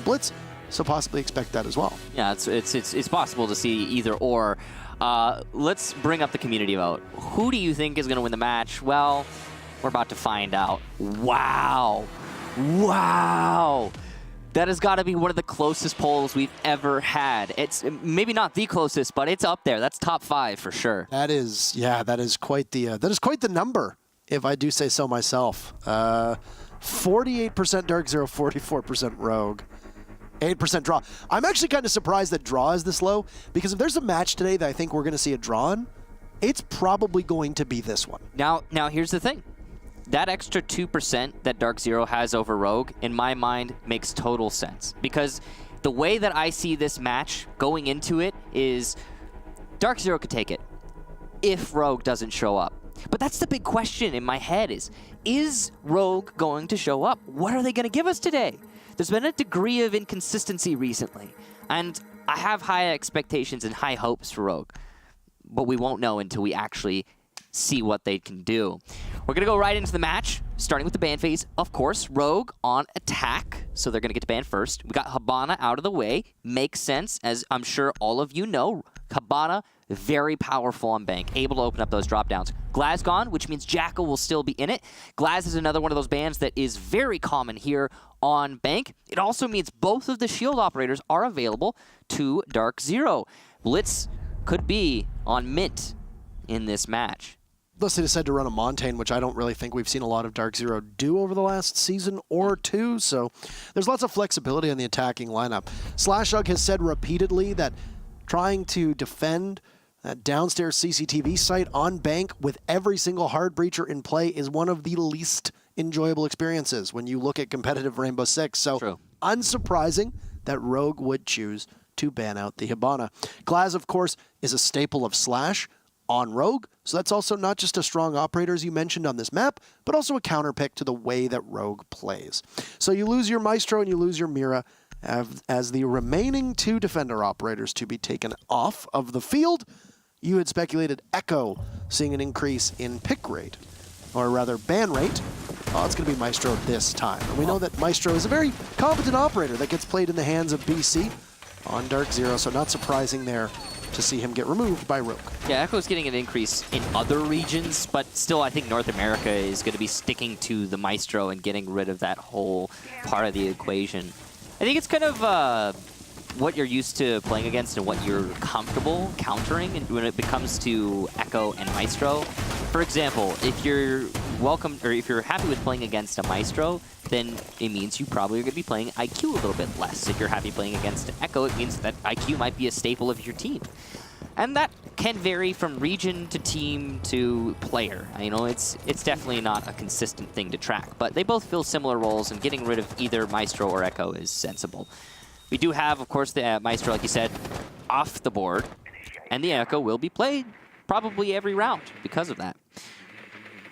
and Blitz, so possibly expect that as well. Yeah, it's possible to see either or. Let's bring up the community vote. Who do you think is going to win the match? Well, we're about to find out. Wow. Wow. That has got to be one of the closest polls we've ever had. It's maybe not the closest, but it's up there. That's top 5 for sure. That is, yeah, that is quite the number, if I do say so myself. 48% DarkZero, 44% Rogue. 8% draw. I'm actually kind of surprised that draw is this low, because if there's a match today that I think we're going to see a draw in, it's probably going to be this one. Now here's the thing. That extra 2% that DarkZero has over Rogue, in my mind, makes total sense. Because the way that I see this match going into it is DarkZero could take it if Rogue doesn't show up. But that's the big question in my head is Rogue going to show up? What are they going to give us today? There's been a degree of inconsistency recently, and I have high expectations and high hopes for Rogue, but we won't know until we actually see what they can do. We're going to go right into the match, starting with the ban phase. Of course, Rogue on attack, so they're going to get to ban first. We got Hibana out of the way. Makes sense, as I'm sure all of you know. Hibana, very powerful on bank, able to open up those drop downs. Glaz gone, which means Jackal will still be in it. Glaz is another one of those bans that is very common here on bank. It also means both of the shield operators are available to DarkZero. Blitz could be on mint in this match. Unless they decide to run a Montaigne, which I don't really think we've seen a lot of DarkZero do over the last season or two, so there's lots of flexibility on the attacking lineup. Slashug has said repeatedly that trying to defend that downstairs CCTV site on bank with every single hard breacher in play is one of the least enjoyable experiences when you look at competitive Rainbow Six. So True. Unsurprising that Rogue would choose to ban out the Hibana. Glaz, of course, is a staple of Slash on Rogue, so that's also not just a strong operator, as you mentioned on this map, but also a counter pick to the way that Rogue plays. So you lose your Maestro and you lose your Mira as the remaining 2 defender operators to be taken off of the field. You had speculated Echo seeing an increase in pick rate, or rather ban rate. Oh, it's going to be Maestro this time. And we know that Maestro is a very competent operator that gets played in the hands of BC on DarkZero, so not surprising there to see him get removed by Rogue. Yeah, Echo's getting an increase in other regions, but still I think North America is going to be sticking to the Maestro and getting rid of that whole part of the equation. I think it's kind of what you're used to playing against and what you're comfortable countering, and when it comes to Echo and Maestro. For example, if you're if you're happy with playing against a Maestro, then it means you probably are going to be playing IQ a little bit less. If you're happy playing against Echo, it means that IQ might be a staple of your team. And that can vary from region to team to player. You know, it's definitely not a consistent thing to track, but they both fill similar roles, and getting rid of either Maestro or Echo is sensible. We do have, of course, the Maestro, like you said, off the board, and the Echo will be played probably every round because of that.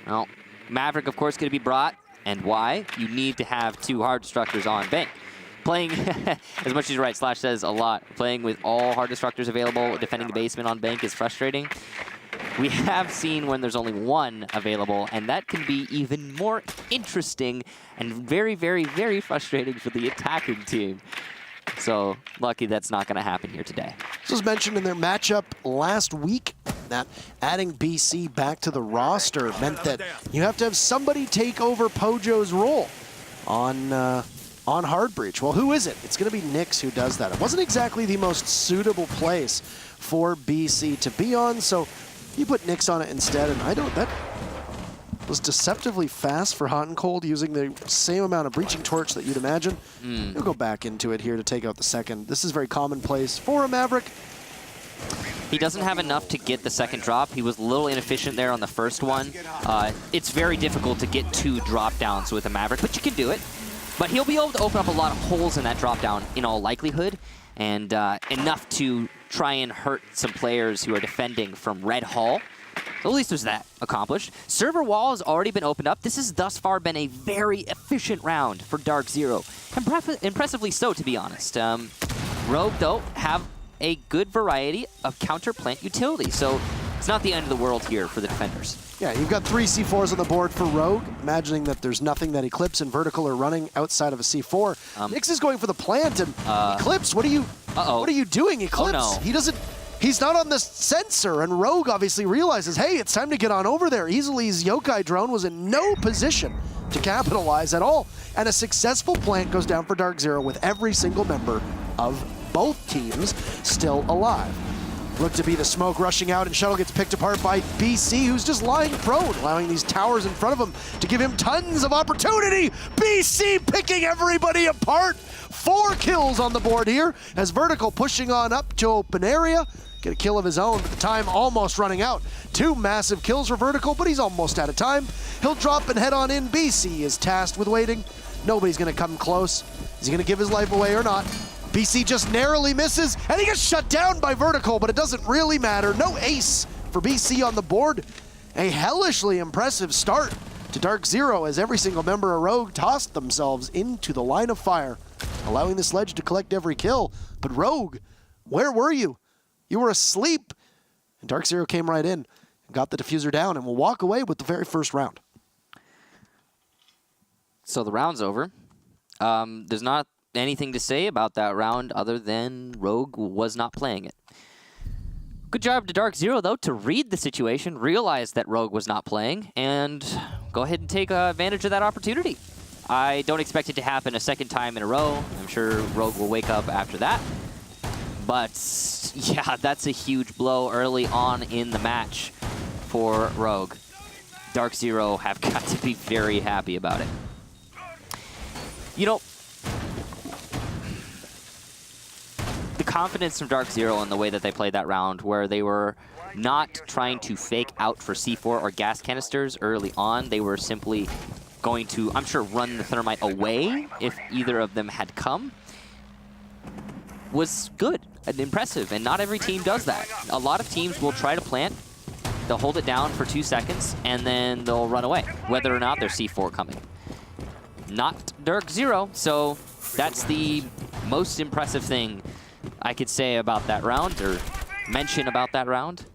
Well, Maverick, of course, going to be brought, and why? You need to have 2 hard destructors on bank. Playing, as much as you're right, Slash says a lot, playing with all hard destructors available, defending the basement on bank is frustrating. We have seen when there's only 1 available, and that can be even more interesting and very, very, very frustrating for the attacking team. So, lucky that's not going to happen here today. This was mentioned in their matchup last week, that adding BC back to the roster meant that you have to have somebody take over Pojo's role on Hard Breach. Well, who is it? It's going to be Nyx who does that. It wasn't exactly the most suitable place for BC to be on, so you put Nyx on it instead, and that was deceptively fast for Hot and Cold, using the same amount of breaching torch that you'd imagine. He'll go back into it here to take out the second. This is very commonplace for a Maverick. He doesn't have enough to get the second drop. He was a little inefficient there on the first one. It's very difficult to get 2 drop downs with a Maverick, but you can do it. But he'll be able to open up a lot of holes in that drop down in all likelihood, and enough to try and hurt some players who are defending from Red Hall. So at least there's that accomplished. Server wall has already been opened up. This has thus far been a very efficient round for DarkZero. Impressively so, to be honest. Rogue, though, have a good variety of counter plant utility, so it's not the end of the world here for the defenders. Yeah, you've got 3 C4s on the board for Rogue, imagining that there's nothing that Eclipse and Vertical are running outside of a C4. Nyx is going for the plant, and Eclipse, what are you doing, Eclipse? Oh, no. He's not on the sensor, and Rogue obviously realizes, hey, it's time to get on over there. Easily's Yokai drone was in no position to capitalize at all, and a successful plant goes down for DarkZero with every single member of both teams still alive. Look to be the smoke rushing out, and Shuttle gets picked apart by BC, who's just lying prone, allowing these towers in front of him to give him tons of opportunity. BC picking everybody apart. 4 kills on the board here, as Vertical pushing on up to open area. Get a kill of his own, but the time almost running out. 2 massive kills for Vertical, but he's almost out of time. He'll drop and head on in. BC is tasked with waiting. Nobody's gonna come close. Is he gonna give his life away or not? BC just narrowly misses, and he gets shut down by Vertical, but it doesn't really matter. No ace for BC on the board. A hellishly impressive start to DarkZero as every single member of Rogue tossed themselves into the line of fire, allowing the Sledge to collect every kill. But Rogue, where were you? You were asleep. And DarkZero came right in and got the diffuser down and will walk away with the very first round. So the round's over. There's not anything to say about that round other than Rogue was not playing it. Good job to DarkZero, though, to read the situation, realize that Rogue was not playing, and go ahead and take advantage of that opportunity. I don't expect it to happen a second time in a row. I'm sure Rogue will wake up after that. But, yeah, that's a huge blow early on in the match for Rogue. DarkZero have got to be very happy about it. You know, the confidence from DarkZero in the way that they played that round, where they were not trying to fake out for C4 or gas canisters early on. They were simply going to, I'm sure, run the thermite away if either of them had come, was good and impressive, and not every team does that. A lot of teams will try to plant, they'll hold it down for 2 seconds, and then they'll run away, whether or not there's C4 coming. Not DarkZero, so that's the most impressive thing I could say about that round, or mention about that round.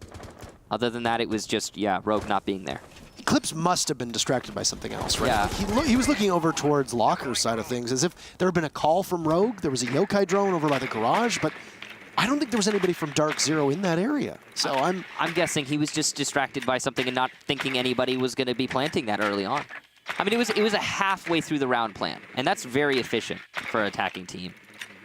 Other than that, it was just, yeah, Rogue not being there. Eclipse must have been distracted by something else, right? Yeah. He was looking over towards Locker's side of things, as if there had been a call from Rogue. There was a Yokai drone over by the garage, but I don't think there was anybody from DarkZero in that area. So I'm guessing he was just distracted by something and not thinking anybody was going to be planting that early on. I mean, it was a halfway through the round plan, and that's very efficient for an attacking team.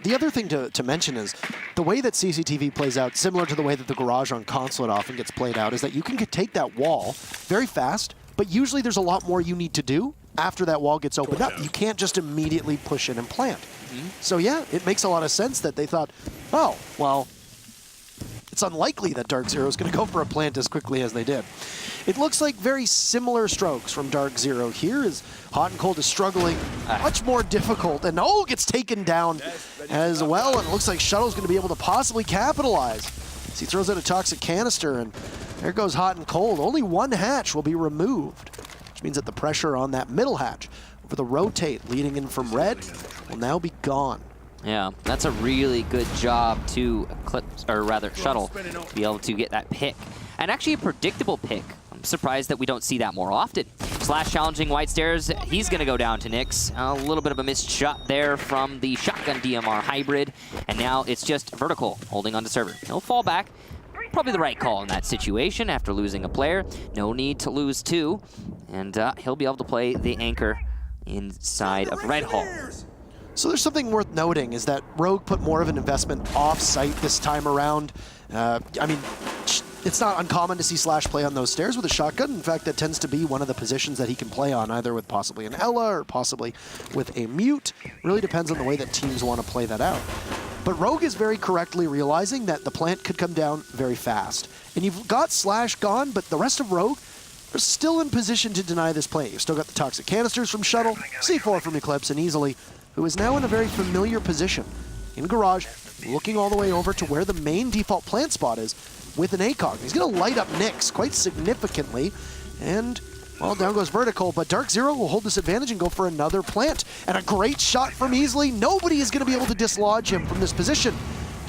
The other thing to mention is the way that CCTV plays out, similar to the way that the garage on Consulate often gets played out, is that you can take that wall very fast, but usually there's a lot more you need to do after that wall gets opened up. You can't just immediately push in and plant. So yeah, it makes a lot of sense that they thought, oh, well, it's unlikely that DarkZero is going to go for a plant as quickly as they did. It looks like very similar strokes from DarkZero here, as Hot and Cold is struggling, much more difficult, and gets taken down as well, and it looks like Shuttle's going to be able to possibly capitalize. So he throws out a toxic canister, and there goes Hot and Cold. Only 1 hatch will be removed, which means that the pressure on that middle hatch over the rotate leading in from red will now be gone. Yeah, that's a really good job to Eclipse, or rather Shuttle, to be able to get that pick. And actually a predictable pick. I'm surprised that we don't see that more often. Slash challenging White Stairs, he's going to go down to Nyx. A little bit of a missed shot there from the shotgun DMR hybrid. And now it's just Vertical holding on to server. He'll fall back. Probably the right call in that situation after losing a player. No need to lose 2. And he'll be able to play the anchor inside of Red Hall. So there's something worth noting, is that Rogue put more of an investment off-site this time around. I mean, it's not uncommon to see Slash play on those stairs with a shotgun. In fact, that tends to be one of the positions that he can play on, either with possibly an Ella or possibly with a Mute. Really depends on the way that teams want to play that out. But Rogue is very correctly realizing that the plant could come down very fast. And you've got Slash gone, but the rest of Rogue are still in position to deny this plant. You've still got the toxic canisters from Shuttle, C4 from Eclipse, and Easily, who is now in a very familiar position in garage, looking all the way over to where the main default plant spot is with an ACOG. He's going to light up Nyx quite significantly, and, well, down goes Vertical, but DarkZero will hold this advantage and go for another plant. And a great shot from Easily. Nobody is going to be able to dislodge him from this position.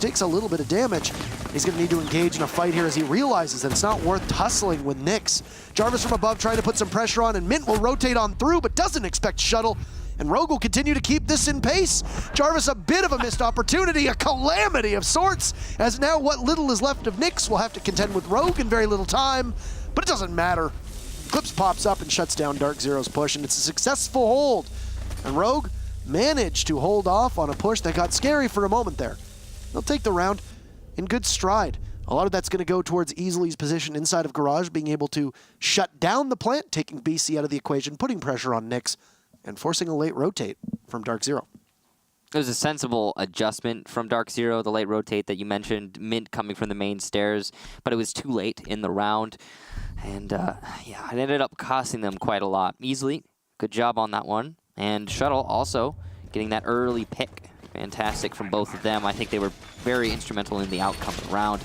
takes a little bit of damage. He's going to need to engage in a fight here as he realizes that it's not worth tussling with Nyx. Jarvis from above trying to put some pressure on, and Mint will rotate on through, but doesn't expect shuttle. And Rogue will continue to keep this in pace. Jarvis, a bit of a missed opportunity, a calamity of sorts, as now what little is left of Nyx will have to contend with Rogue in very little time, but it doesn't matter. Eclipse pops up and shuts down DarkZero's push, and it's a successful hold. And Rogue managed to hold off on a push that got scary for a moment there. They'll take the round in good stride. A lot of that's going to go towards Easley's position inside of Garage, being able to shut down the plant, taking BC out of the equation, putting pressure on Nyx, and forcing a late rotate from DarkZero. It was a sensible adjustment from DarkZero, the late rotate that you mentioned, Mint coming from the main stairs, but it was too late in the round. And yeah, it ended up costing them quite a lot. Easily, good job on that one. And Shuttle also getting that early pick. Fantastic from both of them. I think they were very instrumental in the outcome of the round.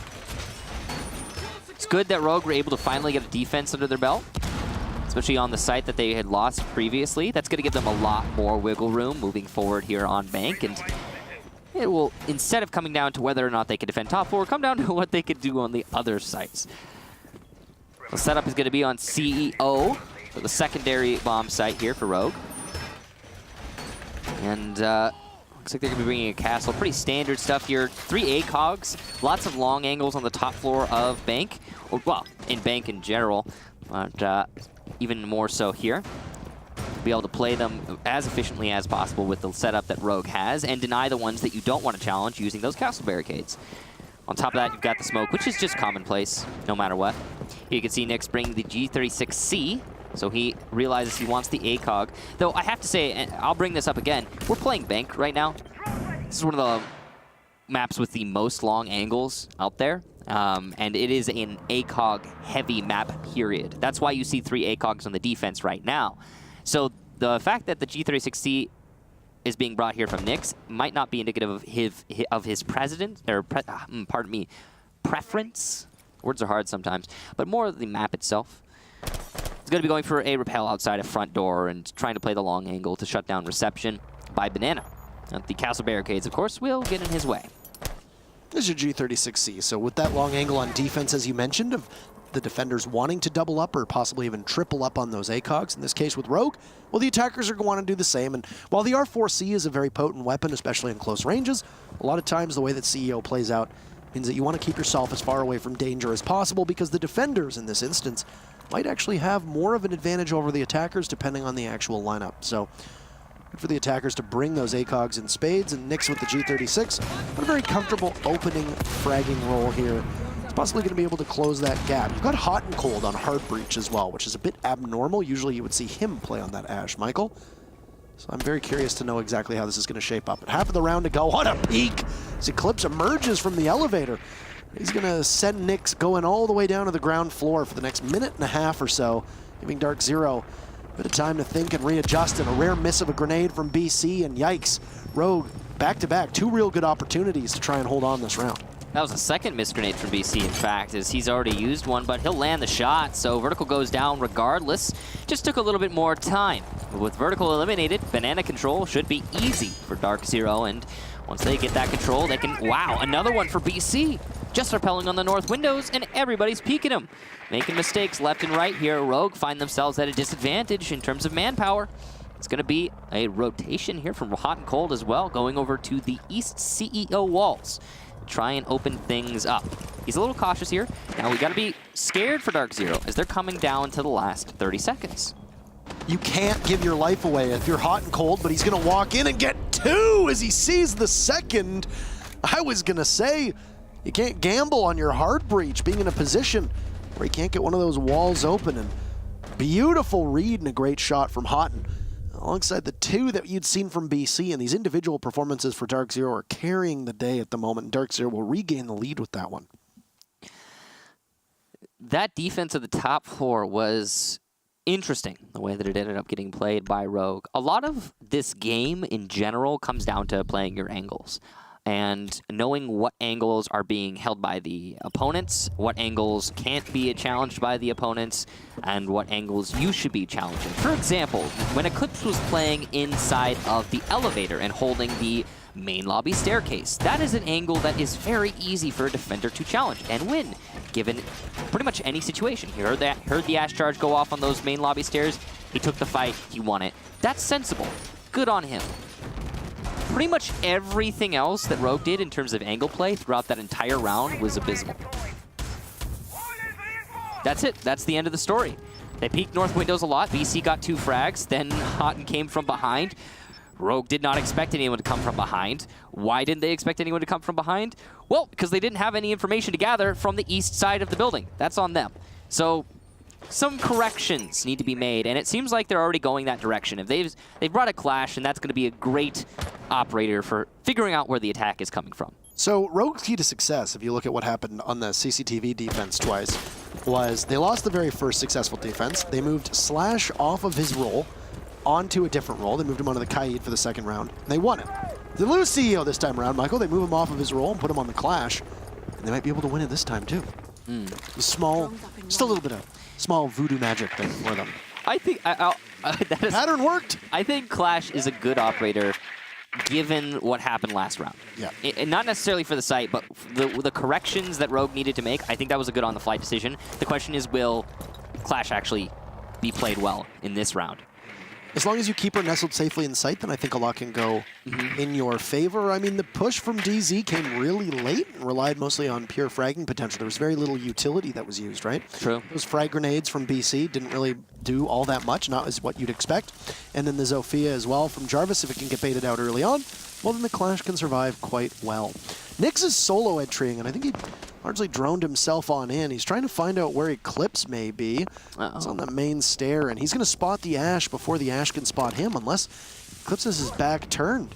It's good that Rogue were able to finally get a defense under their belt, especially on the site that they had lost previously. That's going to give them a lot more wiggle room moving forward here on Bank. And it will, instead of coming down to whether or not they could defend top 4, come down to what they could do on the other sites. The setup is going to be on CEO, for the secondary bomb site here for Rogue. And looks like they're going to be bringing a castle. Pretty standard stuff here. 3 ACOGs, lots of long angles on the top floor of Bank. Or, well, in Bank in general, but even more so here. Be able to play them as efficiently as possible with the setup that Rogue has and deny the ones that you don't want to challenge using those castle barricades. On top of that, you've got the smoke, which is just commonplace, no matter what. You can see Nyx bring the G36C, so he realizes he wants the ACOG. Though I have to say, and I'll bring this up again, we're playing Bank right now. This is one of the maps with the most long angles out there. And it is an ACOG-heavy map, period. That's why you see 3 ACOGs on the defense right now. So the fact that the G36C is being brought here from Nyx might not be indicative of his preference. Words are hard sometimes, but more of the map itself. He's going to be going for a repel outside a front door and trying to play the long angle to shut down reception by Banana. And the castle barricades, of course, will get in his way. This is your G36C, so with that long angle on defense, as you mentioned, of the defenders wanting to double up or possibly even triple up on those ACOGs, in this case with Rogue, well, the attackers are going to want to do the same. And while the R4C is a very potent weapon, especially in close ranges, a lot of times the way that CEO plays out means that you want to keep yourself as far away from danger as possible, because the defenders in this instance might actually have more of an advantage over the attackers depending on the actual lineup. So good for the attackers to bring those ACOGs in spades, and Nyx with the G36, but a very comfortable opening fragging roll here. It's possibly going to be able to close that gap. You've got Hot and Cold on Hard Breach as well, which is a bit abnormal. Usually you would see him play on that Ash, Michael. So I'm very curious to know exactly how this is going to shape up. But half of the round to go. What a peek! As Eclipse emerges from the elevator. He's going to send Nyx going all the way down to the ground floor for the next minute and a half or so, giving DarkZero a bit of time to think and readjust, and a rare miss of a grenade from BC, and yikes, Rogue back-to-back, 2 real good opportunities to try and hold on this round. That was a second missed grenade from BC, in fact, as he's already used one, but he'll land the shot, so Vertical goes down regardless. Just took a little bit more time. But with Vertical eliminated, Banana control should be easy for DarkZero, and once they get that control, they can... Wow, another one for BC! Just repelling on the north windows, and everybody's peeking him. Making mistakes left and right here. Rogue find themselves at a disadvantage in terms of manpower. It's going to be a rotation here from Hot and Cold as well, going over to the east CEO walls. Try and open things up. He's a little cautious here. Now we got to be scared for DarkZero as they're coming down to the last 30 seconds. You can't give your life away if you're Hot and Cold, but he's going to walk in and get 2 as he sees the second. I was going to say, you can't gamble on your Hard Breach being in a position where he can't get one of those walls open. And beautiful read and a great shot from Houghton, alongside the 2 that you'd seen from BC, and these individual performances for DarkZero are carrying the day at the moment. DarkZero will regain the lead with that one. That defense of the top floor was interesting, the way that it ended up getting played by Rogue. A lot of this game in general comes down to playing your angles. and knowing what angles are being held by the opponents, what angles can't be challenged by the opponents, and what angles you should be challenging. For example, when Eclipse was playing inside of the elevator and holding the main lobby staircase, that is an angle that is very easy for a defender to challenge and win, given pretty much any situation. He heard the Ash Charge go off on those main lobby stairs, he took the fight, he won it. That's sensible. Good on him. Pretty much everything else that Rogue did in terms of angle play throughout that entire round was abysmal. That's it. That's the end of the story. They peeked north windows a lot. BC got 2 frags. Then Houghton came from behind. Rogue did not expect anyone to come from behind. Why didn't they expect anyone to come from behind? Well, because they didn't have any information to gather from the east side of the building. That's on them. So some corrections need to be made, and it seems like they're already going that direction. If they've brought a Clash, and that's going to be a great operator for figuring out where the attack is coming from. So Rogue's key to success, if you look at what happened on the CCTV defense twice, was they lost the very first successful defense. They moved Slash off of his role onto a different role. They moved him onto the Kaid for the second round, and they won it. They lose CEO this time around, Michael. They move him off of his role and put him on the Clash, and they might be able to win it this time too. Small, just a little bit of small voodoo magic there for them. I think that is, Pattern worked. I think Clash is a good operator, given what happened last round. Yeah. And not necessarily for the site, but the corrections that Rogue needed to make. I think that was a good on-the-fly decision. The question is, will Clash actually be played well in this round? As long as you keep her nestled safely in sight, then I think a lot can go in your favor. I mean, the push from DZ came really late and relied mostly on pure fragging potential. There was very little utility that was used, right? True. Those frag grenades from BC didn't really do all that much, not as what you'd expect. And then the Zofia as well from Jarvis, if it can get baited out early on, well, then the Clash can survive quite well. Nyx is solo entrying, and I think he largely droned himself on in. He's trying to find out where Eclipse may be. He's on the main stair, and he's going to spot the Ash before the Ash can spot him, unless Eclipse has his back turned.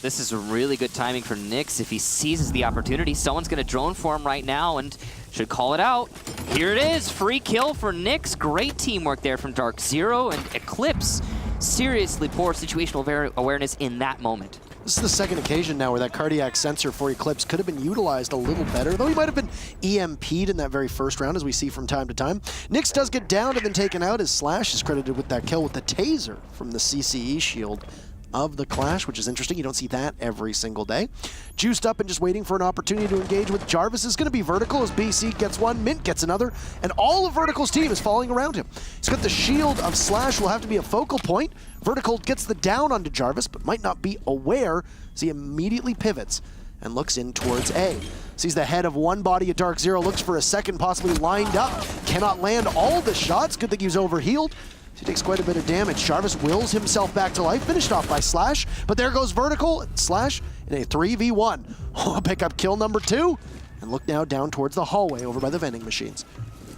This is really good timing for Nyx if he seizes the opportunity. Someone's going to drone for him right now and should call it out. Here it is, free kill for Nyx. Great teamwork there from DarkZero, and Eclipse seriously poor situational awareness in that moment. This is the second occasion now where that cardiac sensor for Eclipse could have been utilized a little better, though he might have been EMP'd in that very first round, as we see from time to time. Nyx does get downed and then taken out, as Slash is credited with that kill with the taser from the CCE shield of the Clash, which is interesting. You don't see that every single day. Juiced up and just waiting for an opportunity to engage with Jarvis is going to be Vertical as BC gets one, Mint gets another, and all of Vertical's team is falling around him. He's got the shield of Slash, will have to be a focal point. Vertical gets the down onto Jarvis, but might not be aware as he immediately pivots and looks in towards A. Sees the head of one body of DarkZero, looks for a second, possibly lined up. Cannot land all the shots. Good thing he was overhealed. He takes quite a bit of damage. Jarvis wills himself back to life, finished off by Slash, but there goes Vertical, Slash in a 3v1. Oh, pick up kill number 2, and look now down towards the hallway over by the vending machines.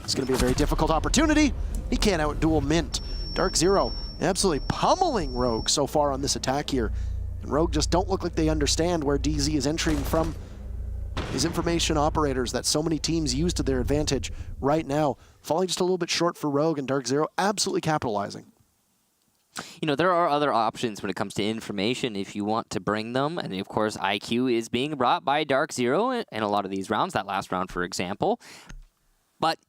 It's going to be a very difficult opportunity. He can't out-duel Mint. DarkZero absolutely pummeling Rogue so far on this attack here. And Rogue just don't look like they understand where DZ is entering from. These information operators that so many teams use to their advantage right now, falling just a little bit short for Rogue, and DarkZero absolutely capitalizing. You know, there are other options when it comes to information if you want to bring them. And of course, IQ is being brought by DarkZero in a lot of these rounds, that last round, for example. But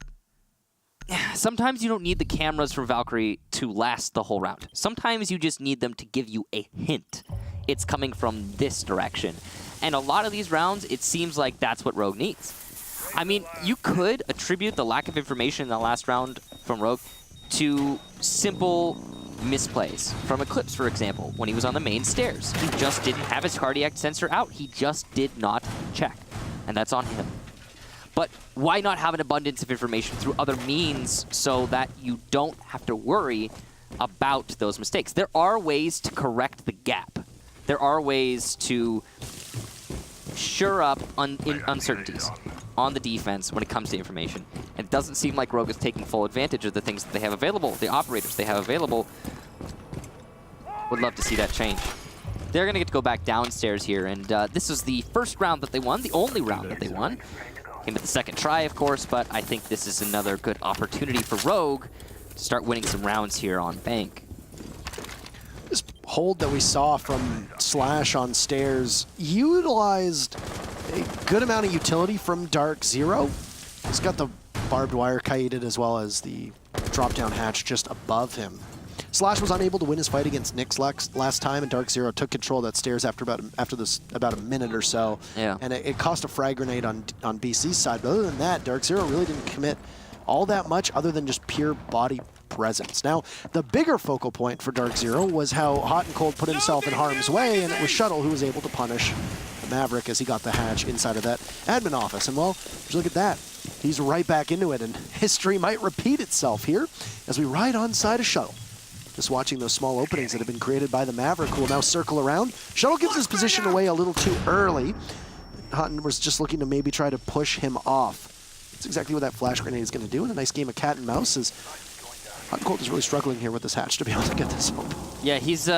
sometimes you don't need the cameras from Valkyrie to last the whole round. Sometimes you just need them to give you a hint. It's coming from this direction. And a lot of these rounds, it seems like that's what Rogue needs. I mean, you could attribute the lack of information in the last round from Rogue to simple misplays. From Eclipse, for example, when he was on the main stairs. He just didn't have his cardiac sensor out. He just did not check. And that's on him. But why not have an abundance of information through other means so that you don't have to worry about those mistakes? There are ways to correct the gap. There are ways to shore up uncertainties on the defense when it comes to information. And it doesn't seem like Rogue is taking full advantage of the things that they have available, the operators they have available. Would love to see that change. They're going to get to go back downstairs here, and this is the first round that they won, the only round that they won. Came at the second try, of course, but I think this is another good opportunity for Rogue to start winning some rounds here on Bank. This hold that we saw from Slash on stairs utilized a good amount of utility from DarkZero. He's got the barbed wire kited as well as the drop-down hatch just above him. Slash was unable to win his fight against Nyx last time, and DarkZero took control of that stairs after about a minute or so. Yeah. And it cost a frag grenade on BC's side. But other than that, DarkZero really didn't commit all that much other than just pure body presence. Now, the bigger focal point for DarkZero was how Hot and Cold put himself in harm's way, and it was Shuttle who was able to punish the Maverick as he got the hatch inside of that admin office. And well, just look at that. He's right back into it, and history might repeat itself here as we ride on side of Shuttle. Just watching those small openings that have been created by the Maverick, who will now circle around. Shuttle gives his position away a little too early. Hutton was just looking to maybe try to push him off. That's exactly what that flash grenade is going to do. And a nice game of cat and mouse as Hot and Cold is really struggling here with this hatch to be able to get this home. Yeah, he's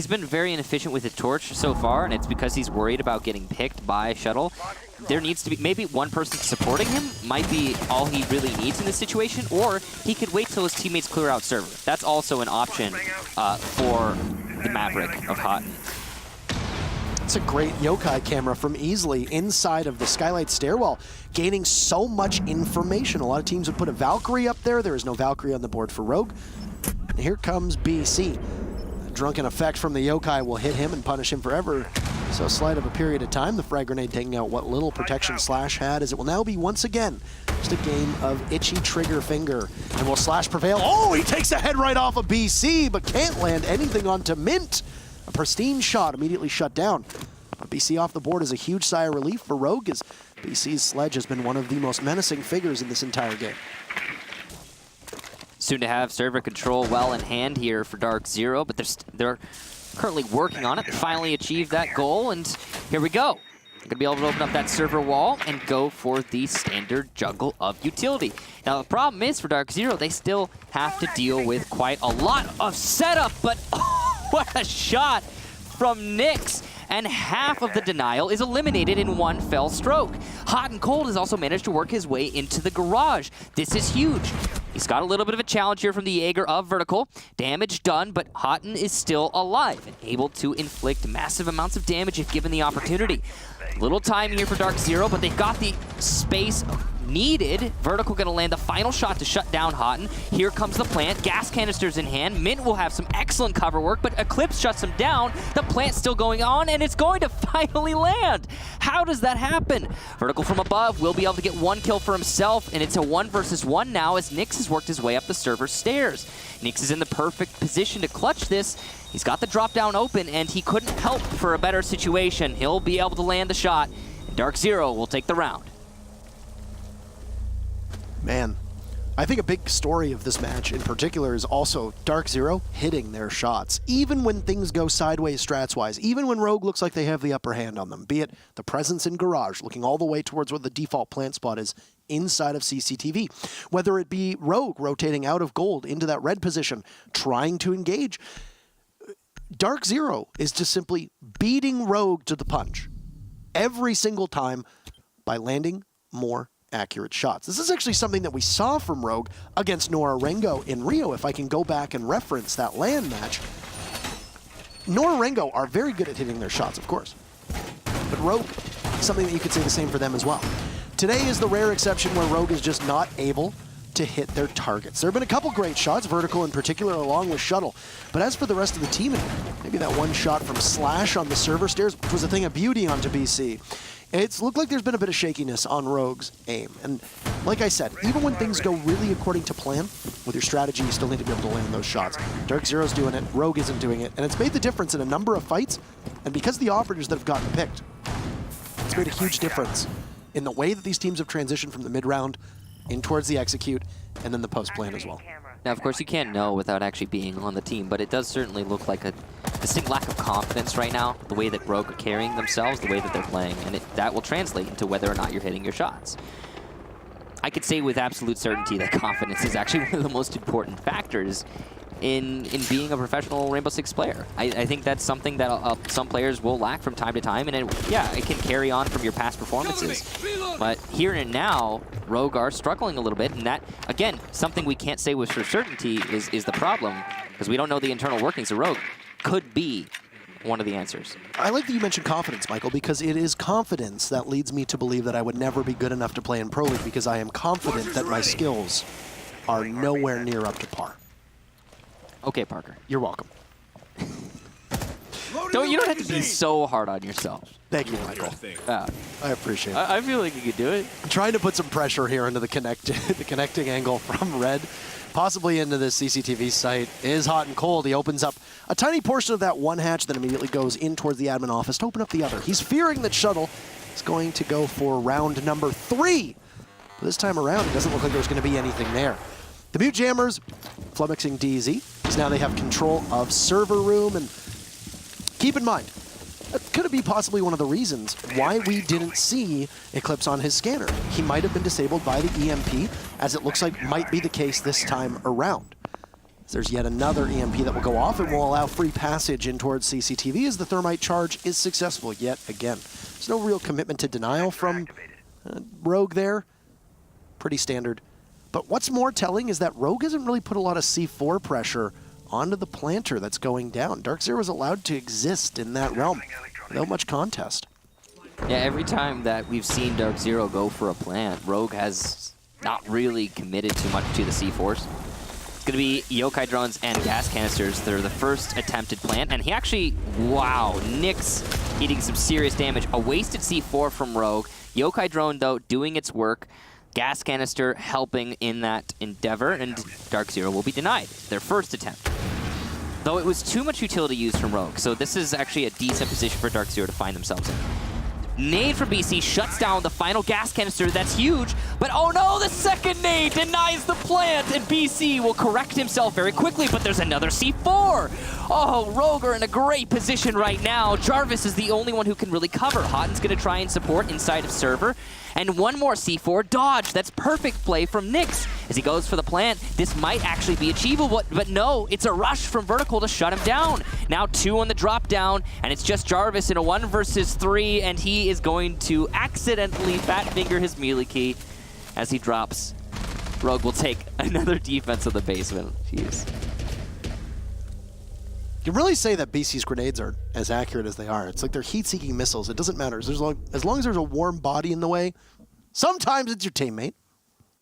been very inefficient with the torch so far, and it's because he's worried about getting picked by Shuttle. There needs to be maybe one person supporting him might be all he really needs in this situation, or he could wait till his teammates clear out server. That's also an option for the Maverick of Houghton. It's a great yokai camera from Easily inside of the Skylight stairwell, gaining so much information. A lot of teams would put a Valkyrie up there. There is no Valkyrie on the board for Rogue. And here comes BC. A drunken effect from the yokai will hit him and punish him forever. So slight of a period of time, the frag grenade taking out what little protection Slash had, as it will now be once again just a game of itchy trigger finger. And will Slash prevail? Oh, he takes a head right off of BC, but can't land anything onto Mint. A pristine shot immediately shut down. BC off the board is a huge sigh of relief for Rogue, as BC's sledge has been one of the most menacing figures in this entire game. Soon to have server control well in hand here for DarkZero, but they're currently working on it. They finally achieved that goal, and here we go. They're going to be able to open up that server wall and go for the standard juggle of utility. Now, the problem is for DarkZero, they still have to deal with quite a lot of setup, but oh, what a shot from Nyx. And half of the denial is eliminated in one fell stroke. Hot and Cold has also managed to work his way into the garage. This is huge. He's got a little bit of a challenge here from the Jaeger of Vertical. Damage done, but Houghton is still alive and able to inflict massive amounts of damage if given the opportunity. Little time here for DarkZero, but they've got the space needed. Vertical gonna land the final shot to shut down Houghton. Here comes the plant, gas canisters in hand. Mint will have some excellent cover work, but Eclipse shuts him down. The plant's still going on, and it's going to finally land. How does that happen? Vertical from above will be able to get one kill for himself, and it's a 1 versus 1 now as Nyx has worked his way up the server stairs. Nyx is in the perfect position to clutch this. He's got the drop down open, and he couldn't help for a better situation. He'll be able to land the shot, and DarkZero will take the round. Man, I think a big story of this match in particular is also DarkZero hitting their shots. Even when things go sideways strats-wise, even when Rogue looks like they have the upper hand on them, be it the presence in Garage, looking all the way towards where the default plant spot is inside of CCTV, whether it be Rogue rotating out of gold into that red position, trying to engage, DarkZero is just simply beating Rogue to the punch every single time by landing more accurate shots. This is actually something that we saw from Rogue against Norarengo in Rio, if I can go back and reference that LAN match. Norarengo are very good at hitting their shots, of course. But Rogue, something that you could say the same for them as well. Today is the rare exception where Rogue is just not able to hit their targets. There have been a couple great shots, Vertical in particular, along with Shuttle. But as for the rest of the team, maybe that one shot from Slash on the server stairs, which was a thing of beauty onto BC, it's looked like there's been a bit of shakiness on Rogue's aim. And like I said, even when things go really according to plan, with your strategy, you still need to be able to land those shots. DarkZero's doing it, Rogue isn't doing it, and it's made the difference in a number of fights, and because of the operators that have gotten picked, it's made a huge difference in the way that these teams have transitioned from the mid-round in towards the execute, and then the post-plan as well. Now, of course, you can't know without actually being on the team, but it does certainly look like a distinct lack of confidence right now, the way that Rogue are carrying themselves, the way that they're playing, and that will translate into whether or not you're hitting your shots. I could say with absolute certainty that confidence is actually one of the most important factors in being a professional Rainbow Six player. I think that's something that some players will lack from time to time, and it can carry on from your past performances. But here and now, Rogue are struggling a little bit, and that, again, something we can't say with for certainty is the problem, because we don't know the internal workings of Rogue. could be one of the answers. I like that you mentioned confidence, Michael, because it is confidence that leads me to believe that I would never be good enough to play in Pro League because I am confident that my skills are nowhere near up to par. Okay, Parker. You're welcome. You don't have to be so hard on yourself. Thank you, Michael. I appreciate it. I feel like you could do it. I'm trying to put some pressure here into the connecting angle from Red, possibly into this CCTV site. Is hot and cold. He opens up a tiny portion of that one hatch, then immediately goes in towards the admin office to open up the other. He's fearing that Shuttle is going to go for round number 3. But this time around, it doesn't look like there's going to be anything there. The Mute Jammers flummoxing DZ, because now they have control of server room. And keep in mind, that could be possibly one of the reasons why we didn't see Eclipse on his scanner. He might have been disabled by the EMP, as it looks like might be the case this time around. There's yet another EMP that will go off and will allow free passage in towards CCTV as the thermite charge is successful yet again. There's no real commitment to denial from Rogue there. Pretty standard. But what's more telling is that Rogue hasn't really put a lot of C4 pressure onto the planter that's going down. DarkZero is allowed to exist in that realm without much contest. Yeah, every time that we've seen DarkZero go for a plant, Rogue has not really committed too much to the C4s. It's going to be yokai drones and gas canisters. They're the first attempted plant, and he actually, wow, Nyx eating some serious damage. A wasted C4 from Rogue. Yokai drone, though, doing its work. Gas canister helping in that endeavor, and DarkZero will be denied their first attempt. Though it was too much utility used from Rogue, so this is actually a decent position for DarkZero to find themselves in. Nade from BC shuts down the final gas canister. That's huge, but oh no, the second nade denies the plant, and BC will correct himself very quickly, but there's another C4. Oh, Rogue are in a great position right now. Jarvis is the only one who can really cover. Hotten's going to try and support inside of server. And one more C4 dodge. That's perfect play from Nyx. As he goes for the plant, this might actually be achievable, but no, it's a rush from Vertical to shut him down. Now 2 on the drop down, and it's just Jarvis in a 1 versus 3, and he is going to accidentally fat finger his melee key as he drops. Rogue will take another defense of the basement. Jeez. You can really say that BC's grenades are as accurate as they are. It's like they're heat-seeking missiles. It doesn't matter. As long as there's a warm body in the way, sometimes it's your teammate.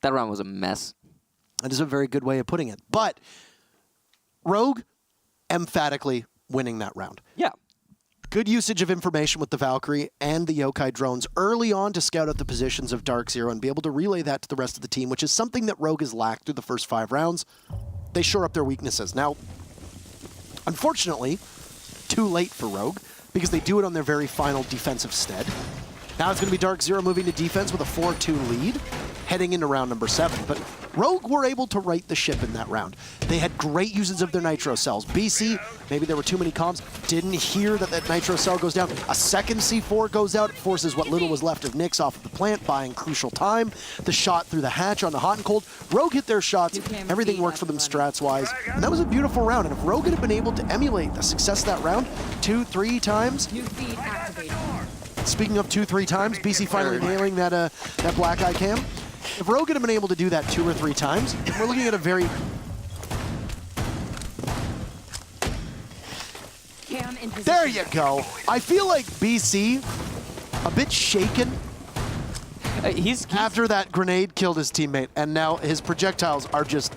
That round was a mess. That is a very good way of putting it. But Rogue emphatically winning that round. Yeah. Good usage of information with the Valkyrie and the yokai drones early on to scout out the positions of DarkZero and be able to relay that to the rest of the team, which is something that Rogue has lacked through the first 5 rounds. They shore up their weaknesses. Now, unfortunately, too late for Rogue, because they do it on their very final defensive stead. Now it's going to be DarkZero moving to defense with a 4-2 lead, heading into round number 7. But Rogue were able to right the ship in that round. They had great uses of their nitro cells. BC, maybe there were too many comms, didn't hear that that nitro cell goes down. A second C4 goes out, it forces what little was left of Nyx off of the plant, buying crucial time. The shot through the hatch on the hot and cold. Rogue hit their shots, everything worked for them strats-wise, and that was a beautiful round. And if Rogue had been able to emulate the success of that round 2-3 times, speaking of 2-3 times, BC finally nailing that black eye cam. If Rogue had been able to do that 2 or 3 times, we're looking at a very... There you go. I feel like BC, a bit shaken He's after that grenade killed his teammate, and now his projectiles are just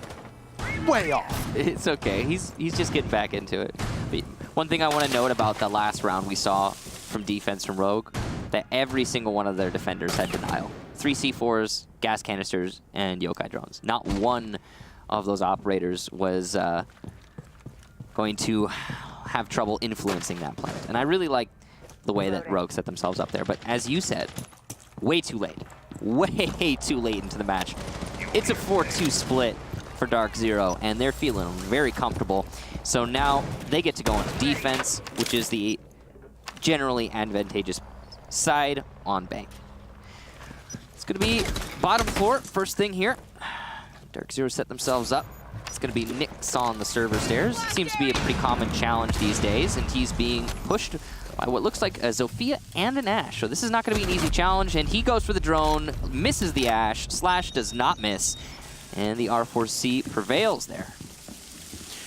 way off. It's okay. He's just getting back into it. But one thing I want to note about the last round we saw from defense from Rogue, that every single one of their defenders had denial. 3 C4s, gas canisters, and yokai drones. Not one of those operators was going to have trouble influencing that plant. And I really like the way that Rogue set themselves up there. But as you said, way too late. Way too late into the match. It's a 4-2 split for DarkZero, and they're feeling very comfortable. So now they get to go into defense, which is the generally advantageous side on bank. It's going to be bottom floor, first thing here. DarkZero set themselves up. It's going to be Nyx on the server stairs. Seems to be a pretty common challenge these days, and he's being pushed by what looks like a Zofia and an Ashe. So this is not going to be an easy challenge, and he goes for the drone, misses the Ashe, Slash does not miss, and the R4C prevails there.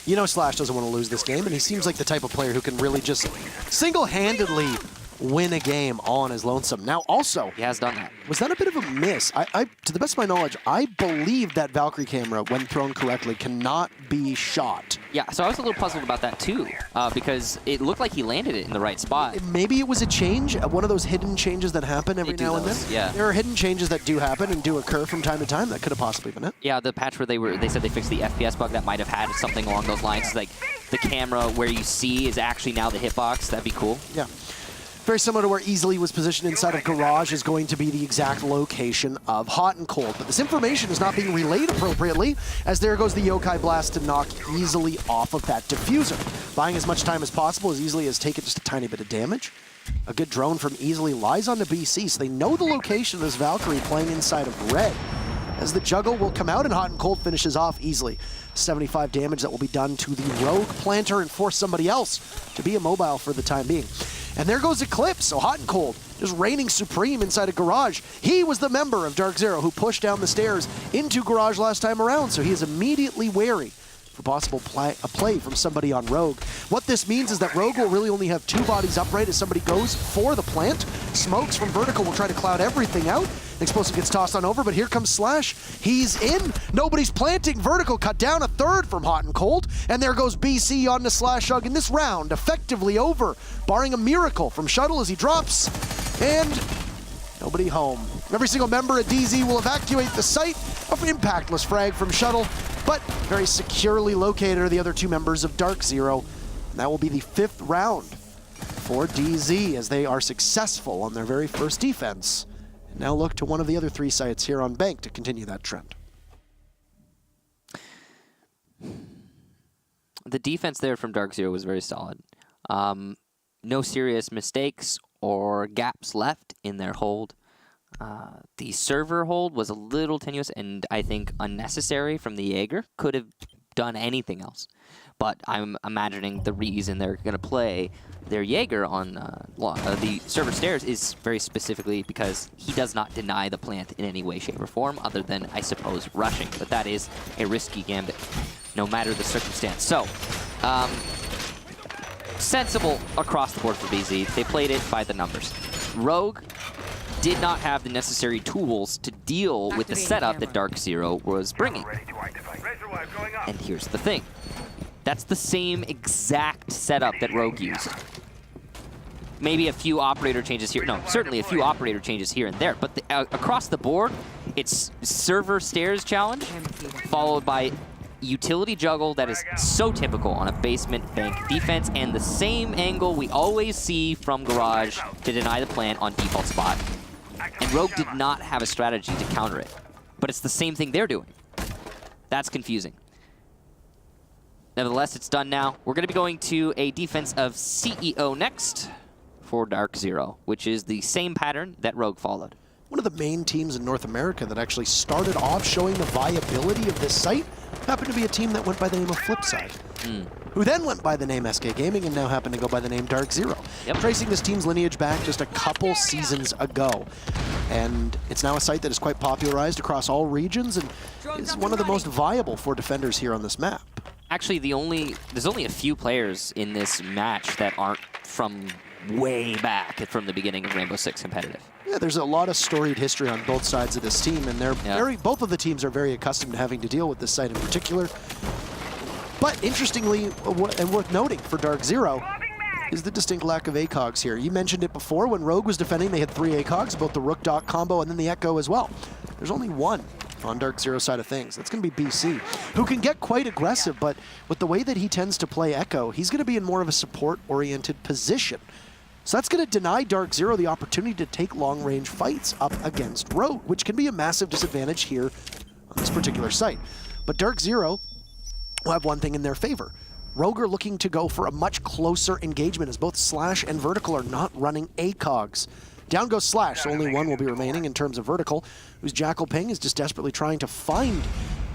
You know Slash doesn't want to lose this game, and he seems like the type of player who can really just single-handedly win a game on his lonesome. Now, also, He has done that. was that a bit of a miss? To the best of my knowledge, I believe that Valkyrie camera, when thrown correctly, cannot be shot. Yeah, so I was a little puzzled about that too, because it looked like he landed it in the right spot. Maybe it was a change, one of those hidden changes that happen every now and then. Yeah. There are hidden changes that do happen and do occur from time to time. That could have possibly been it. Yeah, the patch where they said they fixed the FPS bug that might have had something along those lines. Like the camera where you see is actually now the hitbox. That'd be cool. Yeah. Very similar to where Easily was positioned inside of Garage is going to be the exact location of Hot and Cold. But this information is not being relayed appropriately, as there goes the Yokai Blast to knock Easily off of that diffuser. Buying as much time as possible, as Easily has taken just a tiny bit of damage. A good drone from Easily lies on the BC, so they know the location of this Valkyrie playing inside of Red. As the juggle will come out and Hot and Cold finishes off Easily. 75 damage that will be done to the Rogue Planter and force somebody else to be immobile for the time being. And there goes Eclipse, so Hot and Cold, just reigning supreme inside a Garage. He was the member of DarkZero who pushed down the stairs into Garage last time around, so he is immediately wary for possible play from somebody on Rogue. What this means is that Rogue will really only have 2 bodies upright as somebody goes for the plant. Smokes from Vertical will try to cloud everything out. Explosive gets tossed on over, but here comes Slash. He's in. Nobody's planting. Vertical cut down a third from Hot and Cold. And there goes BC on the Slash Hug in this round. Effectively over, barring a miracle from Shuttle as he drops. And nobody home. Every single member of DZ will evacuate the site. Of impactless frag from Shuttle, but very securely located are the other 2 members of DarkZero. And that will be the 5th round for DZ as they are successful on their very first defense. And now look to one of the other 3 sites here on Bank to continue that trend. The defense there from DarkZero was very solid. No serious mistakes or gaps left in their hold. The server hold was a little tenuous and I think unnecessary from the Jaeger. Could have done anything else. But I'm imagining the reason they're going to play their Jaeger on the server stairs is very specifically because he does not deny the plant in any way, shape, or form other than, I suppose, rushing. But that is a risky gambit, no matter the circumstance. So, sensible across the board for BZ. They played it by the numbers. Rogue did not have the necessary tools to deal with the setup that DarkZero was bringing. And here's the thing. That's the same exact setup that Rogue used. Maybe a few operator changes here. No, certainly a few operator changes here and there. But across the board, it's server stairs challenge, followed by utility juggle that is so typical on a basement bank defense, and the same angle we always see from Garage to deny the plant on default spot. And Rogue did not have a strategy to counter it. But it's the same thing they're doing. That's confusing. Nevertheless, it's done now. We're going to be going to a defense of CEO next for DarkZero, which is the same pattern that Rogue followed. One of the main teams in North America that actually started off showing the viability of this site happened to be a team that went by the name of Flipside, who then went by the name SK Gaming and now happen to go by the name DarkZero. Yep. Tracing this team's lineage back just a couple seasons ago. And it's now a site that is quite popularized across all regions and is one of the most viable for defenders here on this map. Actually, there's only a few players in this match that aren't from way back from the beginning of Rainbow Six competitive. Yeah, there's a lot of storied history on both sides of this team, and they're both of the teams are very accustomed to having to deal with this site in particular. But interestingly, and worth noting for DarkZero, is the distinct lack of ACOGs here. You mentioned it before, when Rogue was defending, they had 3 ACOGs, both the Rook-Doc combo and then the Echo as well. There's only 1 on DarkZero's side of things. That's going to be BC, who can get quite aggressive, but with the way that he tends to play Echo, he's going to be in more of a support-oriented position. So that's going to deny DarkZero the opportunity to take long-range fights up against Rogue, which can be a massive disadvantage here on this particular site. But DarkZero will have one thing in their favor. Rogue are looking to go for a much closer engagement as both Slash and Vertical are not running ACOGs. Down goes Slash, so only 1 will be remaining in terms of Vertical, whose Jackal Ping is just desperately trying to find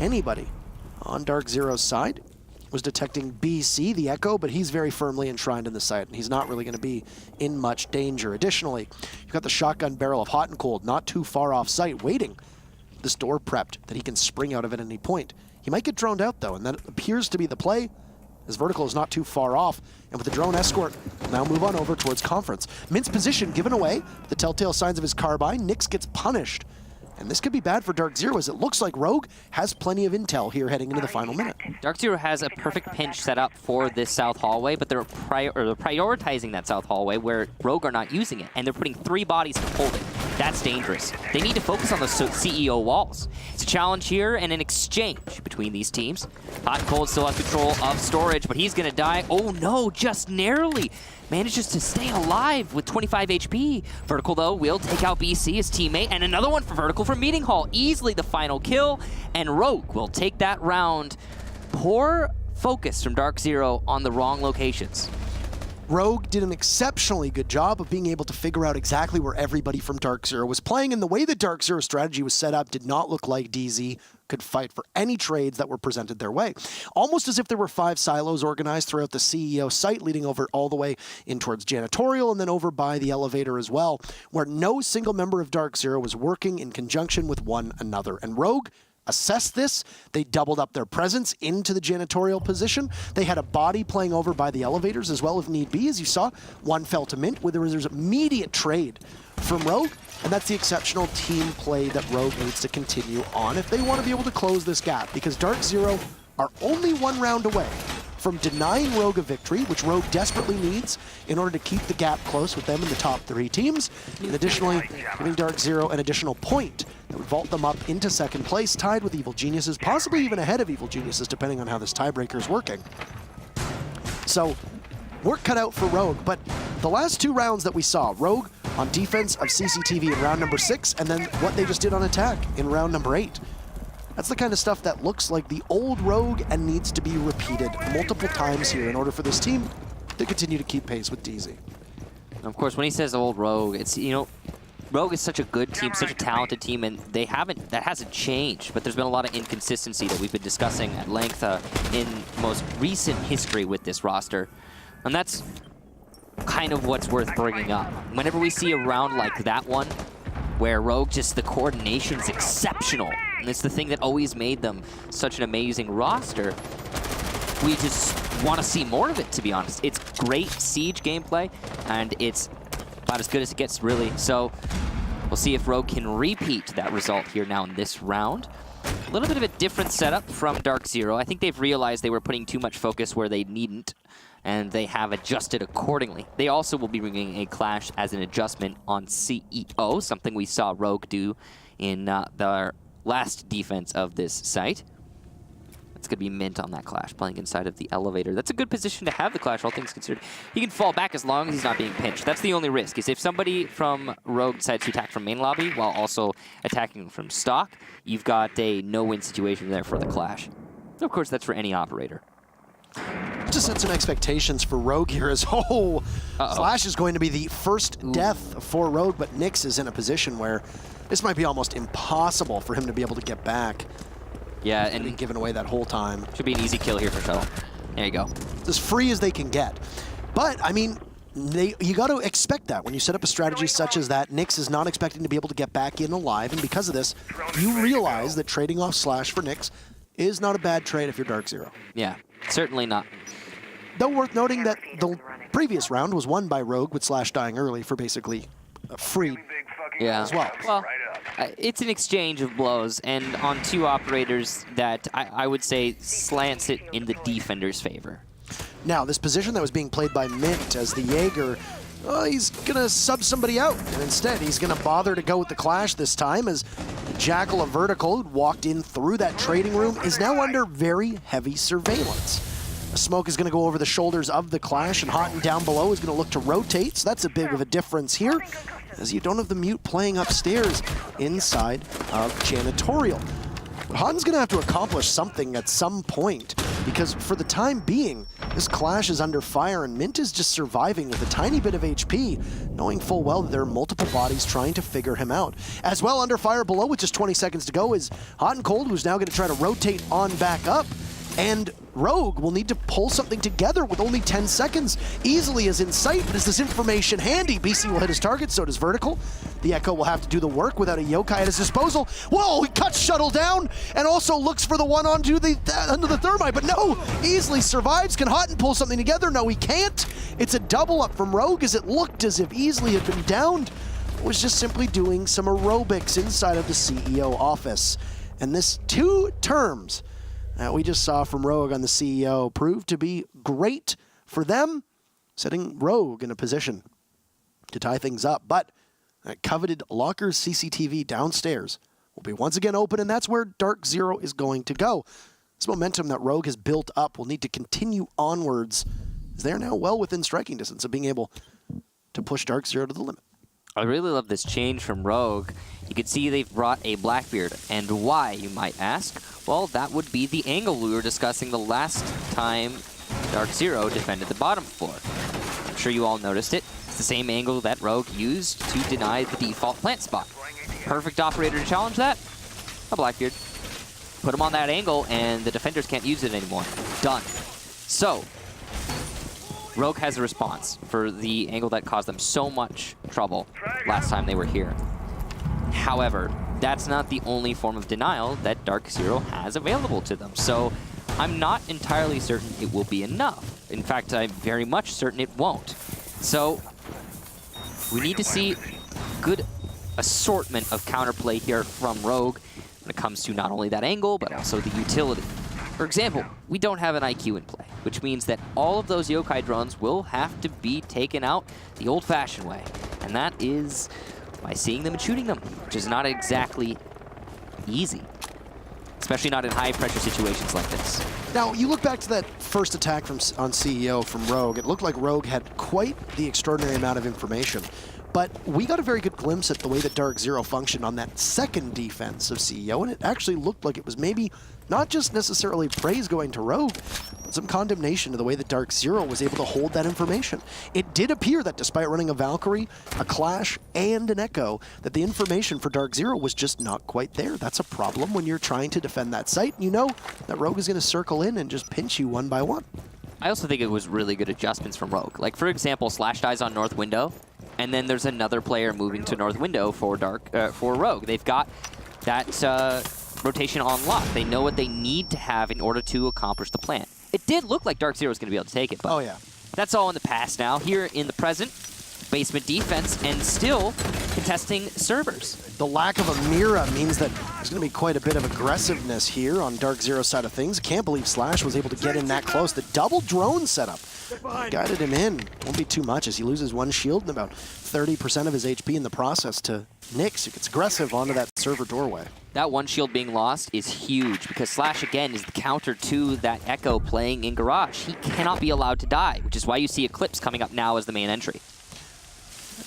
anybody. On DarkZero's side was detecting BC, the Echo, but he's very firmly enshrined in the site, and he's not really going to be in much danger. Additionally, you've got the shotgun barrel of Hot and Cold not too far off site, waiting. This door prepped that he can spring out of at any point. He might get droned out, though, and that appears to be the play. as Vertical is not too far off. And with the drone escort, now move on over towards Conference. Mint's position given away, the telltale signs of his carbine. Nyx gets punished. And this could be bad for DarkZero, as it looks like Rogue has plenty of intel here heading into the final minute. DarkZero has a perfect pinch set up for this south hallway, but they're prioritizing that south hallway where Rogue are not using it, and they're putting 3 bodies to hold it. That's dangerous. They need to focus on the CEO walls. It's a challenge here and an exchange between these teams. Hot and Cold still has control of storage, but he's going to die. Oh no, just narrowly manages to stay alive with 25 HP. Vertical, though, will take out BC, his teammate, and another one for Vertical from Meeting Hall. Easily the final kill, and Rogue will take that round. Poor focus from DarkZero on the wrong locations. Rogue did an exceptionally good job of being able to figure out exactly where everybody from DarkZero was playing, and the way the DarkZero strategy was set up did not look like DZ could fight for any trades that were presented their way. Almost as if there were 5 silos organized throughout the CEO site, leading over all the way in towards janitorial and then over by the elevator as well, where no single member of DarkZero was working in conjunction with one another. And Rogue assessed this. They doubled up their presence into the janitorial position. They had a body playing over by the elevators as well if need be. As you saw, one fell to Mint, where there's immediate trade from Rogue, and that's the exceptional team play that Rogue needs to continue on if they want to be able to close this gap, because DarkZero are only 1 round away from denying Rogue a victory, which Rogue desperately needs in order to keep the gap close with them in the top 3 teams, and additionally giving DarkZero an additional point that would vault them up into 2nd place, tied with Evil Geniuses, possibly even ahead of Evil Geniuses, depending on how this tiebreaker is working. So, work cut out for Rogue, but the last 2 rounds that we saw, Rogue on defense of CCTV in round number 6, and then what they just did on attack in round number 8. That's the kind of stuff that looks like the old Rogue and needs to be repeated multiple times here in order for this team to continue to keep pace with DZ. Of course, when he says old Rogue, it's, you know, Rogue is such a good team, such a talented team, and that hasn't changed, but there's been a lot of inconsistency that we've been discussing at length in most recent history with this roster. And that's kind of what's worth bringing up. Whenever we see a round like that one, where Rogue, just the coordination's exceptional, and it's the thing that always made them such an amazing roster, we just want to see more of it, to be honest. It's great Siege gameplay, and it's about as good as it gets, really. So we'll see if Rogue can repeat that result here now in this round. A little bit of a different setup from DarkZero. I think they've realized they were putting too much focus where they needn't, and they have adjusted accordingly. They also will be bringing a clash as an adjustment on CEO, something we saw Rogue do in their last defense of this site. It's going to be Mint on that clash, playing inside of the elevator. That's a good position to have the clash, all things considered. He can fall back as long as he's not being pinched. That's the only risk, is if somebody from Rogue decides to attack from main lobby while also attacking from stock, you've got a no-win situation there for the clash. Of course, that's for any operator. To set some expectations for Rogue here is, Slash is going to be the first death for Rogue, but Nyx is in a position where this might be almost impossible for him to be able to get back. Yeah, and been given away that whole time. Should be an easy kill here for Shuttle. There you go. It's as free as they can get. But, I mean, you got to expect that when you set up a strategy such as that. Nyx is not expecting to be able to get back in alive, and because of this, you realize that trading off Slash for Nyx is not a bad trade if you're DarkZero. Yeah, certainly not. Though worth noting that the previous round was won by Rogue with Slash dying early for basically free as well. Well, it's an exchange of blows, and on 2 operators that I would say slants it in the defender's favor. Now, this position that was being played by Mint as the Jaeger, he's going to sub somebody out, and instead he's going to bother to go with the clash this time, as the Jackal of Vertical, who walked in through that trading room, is now under very heavy surveillance. The smoke is going to go over the shoulders of the clash, and Houghton down below is going to look to rotate, so that's a bit of a difference here, as you don't have the mute playing upstairs inside of janitorial. But Houghton's going to have to accomplish something at some point, because for the time being, this clash is under fire, and Mint is just surviving with a tiny bit of HP, knowing full well that there are multiple bodies trying to figure him out. As well, under fire below with just 20 seconds to go is Hot and Cold, who's now going to try to rotate on back up, and Rogue will need to pull something together with only 10 seconds. Easily is in sight, but is this information handy? BC will hit his target, so does Vertical. The Echo will have to do the work without a Yokai at his disposal. Whoa, he cuts Shuttle down and also looks for the one onto the Thermite, but no, easily survives. Can Houghton pull something together? No, he can't. It's a double up from Rogue as it looked as if Easily had been downed. Was just simply doing some aerobics inside of the CEO office. And this 2 terms that we just saw from Rogue on the CEO proved to be great for them, setting Rogue in a position to tie things up. But that coveted Locker's CCTV downstairs will be once again open, and that's where DarkZero is going to go. This momentum that Rogue has built up will need to continue onwards, as they are now well within striking distance of being able to push DarkZero to the limit. I really love this change from Rogue. You can see they've brought a Blackbeard. And why, you might ask? Well, that would be the angle we were discussing the last time DarkZero defended the bottom floor. I'm sure you all noticed it. It's the same angle that Rogue used to deny the default plant spot. Perfect operator to challenge that? A Blackbeard. Put him on that angle, and the defenders can't use it anymore. Done. So, Rogue has a response for the angle that caused them so much trouble last time they were here. However, that's not the only form of denial that DarkZero has available to them. So I'm not entirely certain it will be enough. In fact, I'm very much certain it won't. So we need to see good assortment of counterplay here from Rogue when it comes to not only that angle, but also the utility. For example, we don't have an IQ in play, which means that all of those Yokai drones will have to be taken out the old-fashioned way. And that is by seeing them and shooting them, which is not exactly easy, especially not in high-pressure situations like this. Now, you look back to that first attack on CEO from Rogue. It looked like Rogue had quite the extraordinary amount of information. But we got a very good glimpse at the way that DarkZero functioned on that second defense of CEO, and it actually looked like it was maybe not just necessarily praise going to Rogue, but some condemnation to the way that DarkZero was able to hold that information. It did appear that despite running a Valkyrie, a Clash, and an Echo, that the information for DarkZero was just not quite there. That's a problem when you're trying to defend that site. You know that Rogue is going to circle in and just pinch you one by one. I also think it was really good adjustments from Rogue. Like, for example, Slash dies on North Window, and then there's another player moving to North Window for Rogue. They've got that rotation on lock. They know what they need to have in order to accomplish the plan. It did look like DarkZero was going to be able to take it, but oh, yeah. That's all in the past now. Here in the present, basement defense, and still contesting servers. The lack of a Mira means that there's going to be quite a bit of aggressiveness here on DarkZero's side of things. I can't believe Slash was able to get in that close. The double drone setup guided him in. Won't be too much as he loses one shield and about 30% of his HP in the process to Nyx, who gets aggressive onto that server doorway. That one shield being lost is huge because Slash, again, is the counter to that Echo playing in Garage. He cannot be allowed to die, which is why you see Eclipse coming up now as the main entry.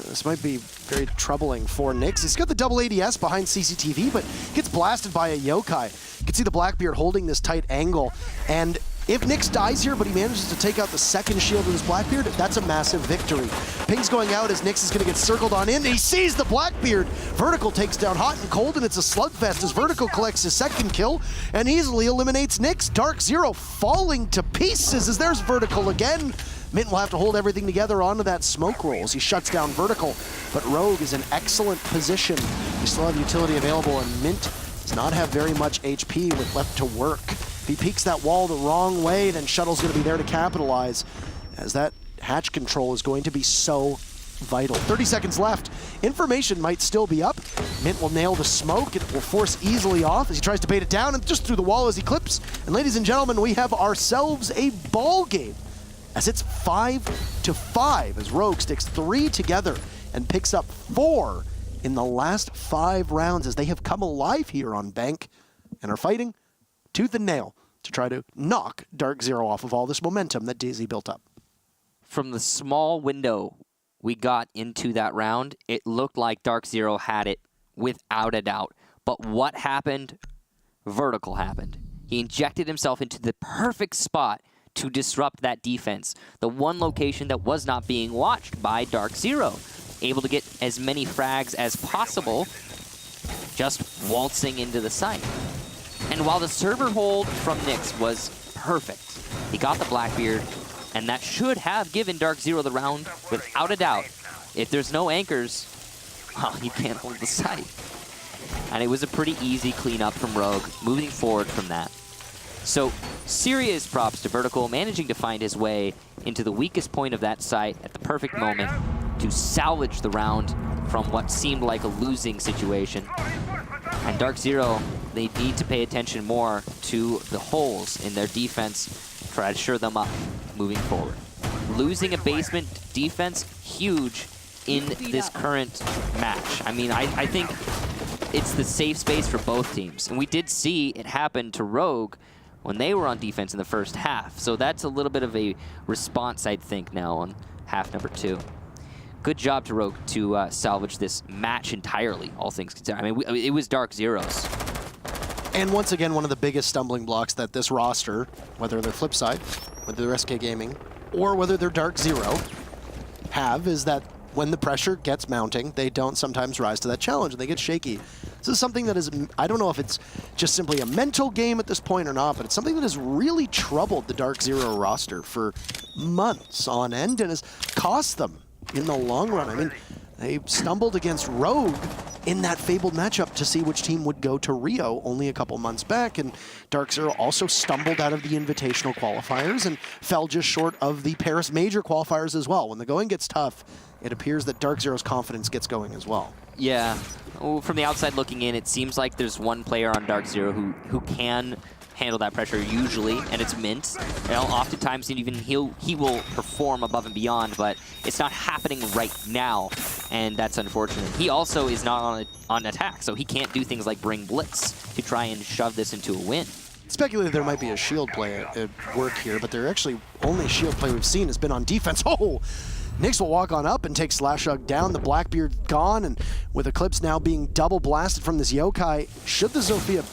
This might be very troubling for Nyx. He's got the double ADS behind CCTV, but gets blasted by a Yokai. You can see the Blackbeard holding this tight angle, and if Nyx dies here, but he manages to take out the second shield with his Blackbeard, that's a massive victory. Ping's going out as Nyx is going to get circled on in, and he sees the Blackbeard. Vertical takes down Hot and Cold, and it's a slugfest as Vertical collects his second kill and easily eliminates Nyx. DarkZero falling to pieces as there's Vertical again. Mint will have to hold everything together onto that smoke roll as he shuts down Vertical, but Rogue is in excellent position. We still have utility available, and Mint does not have very much HP with left to work. If he peeks that wall the wrong way, then Shuttle's going to be there to capitalize, as that hatch control is going to be so vital. 30 seconds left. Information might still be up. Mint will nail the smoke. It will force easily off as he tries to bait it down, and just through the wall as he clips. And ladies and gentlemen, we have ourselves a ball game, as it's 5-5 as Rogue sticks 3 together and picks up 4 in the last 5 rounds as they have come alive here on Bank and are fighting tooth and nail to try to knock DarkZero off of all this momentum that DayZ built up. From the small window we got into that round, it looked like DarkZero had it without a doubt. But what happened? Vertical happened. He injected himself into the perfect spot to disrupt that defense. The one location that was not being watched by DarkZero. Able to get as many frags as possible, just waltzing into the site. And while the server hold from Nyx was perfect, He got the Blackbeard, and that should have given DarkZero the round without a doubt. If there's no anchors, well, you can't hold the site. And it was a pretty easy cleanup from Rogue, moving forward from that. So serious props to Vertical, managing to find his way into the weakest point of that site at the perfect moment to salvage the round from what seemed like a losing situation. And DarkZero, they need to pay attention more to the holes in their defense, try to shore them up moving forward. Losing a basement defense, huge in this current match. I mean, I think it's the safe space for both teams. And we did see it happen to Rogue when they were on defense in the first half. So that's a little bit of a response, I think, now on half number 2. Good job to Rogue to salvage this match entirely, all things considered. I mean, it was DarkZero's. And once again, one of the biggest stumbling blocks that this roster, whether they're Flipside, whether they're SK Gaming, or whether they're DarkZero, have is that when the pressure gets mounting, they don't sometimes rise to that challenge, and they get shaky. This is something that is, I don't know if it's just simply a mental game at this point or not, but it's something that has really troubled the DarkZero roster for months on end and has cost them in the long run. I mean, they stumbled against Rogue in that fabled matchup to see which team would go to Rio only a couple months back, and DarkZero also stumbled out of the Invitational qualifiers and fell just short of the Paris Major qualifiers as well. When the going gets tough, it appears that DarkZero's confidence gets going as well. Yeah. Well, from the outside looking in, it seems like there's one player on DarkZero who can handle that pressure usually, and it's Mint. You know, oftentimes even he will perform above and beyond, but it's not happening right now, and that's unfortunate. He also is not on attack, so he can't do things like bring Blitz to try and shove this into a win. Speculated there might be a shield play at work here, but their actually only shield play we've seen has been on defense. Oh! Nyx will walk on up and take Slashug down. The Blackbeard gone, and with Eclipse now being double blasted from this Yokai, should the Zofia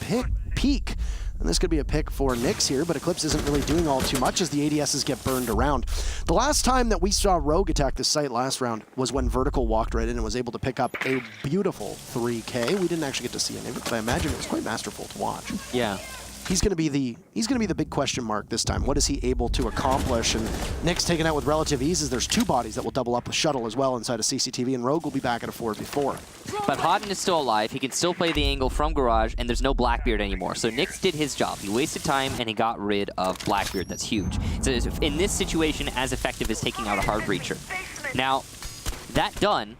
peak? And this could be a pick for Nyx here, but Eclipse isn't really doing all too much as the ADSs get burned around. The last time that we saw Rogue attack this site last round was when Vertical walked right in and was able to pick up a beautiful 3K. We didn't actually get to see any of it, but I imagine it was quite masterful to watch. Yeah. He's going to be the big question mark this time. What is he able to accomplish? And Nyx taken out with relative ease as there's 2 bodies that will double up with Shuttle as well inside of CCTV, and Rogue will be back at a 4v4. But Hodden is still alive. He can still play the angle from Garage, and there's no Blackbeard anymore. So Nyx did his job. He wasted time, and he got rid of Blackbeard. That's huge. So in this situation, as effective as taking out a hard breacher. Now, that done,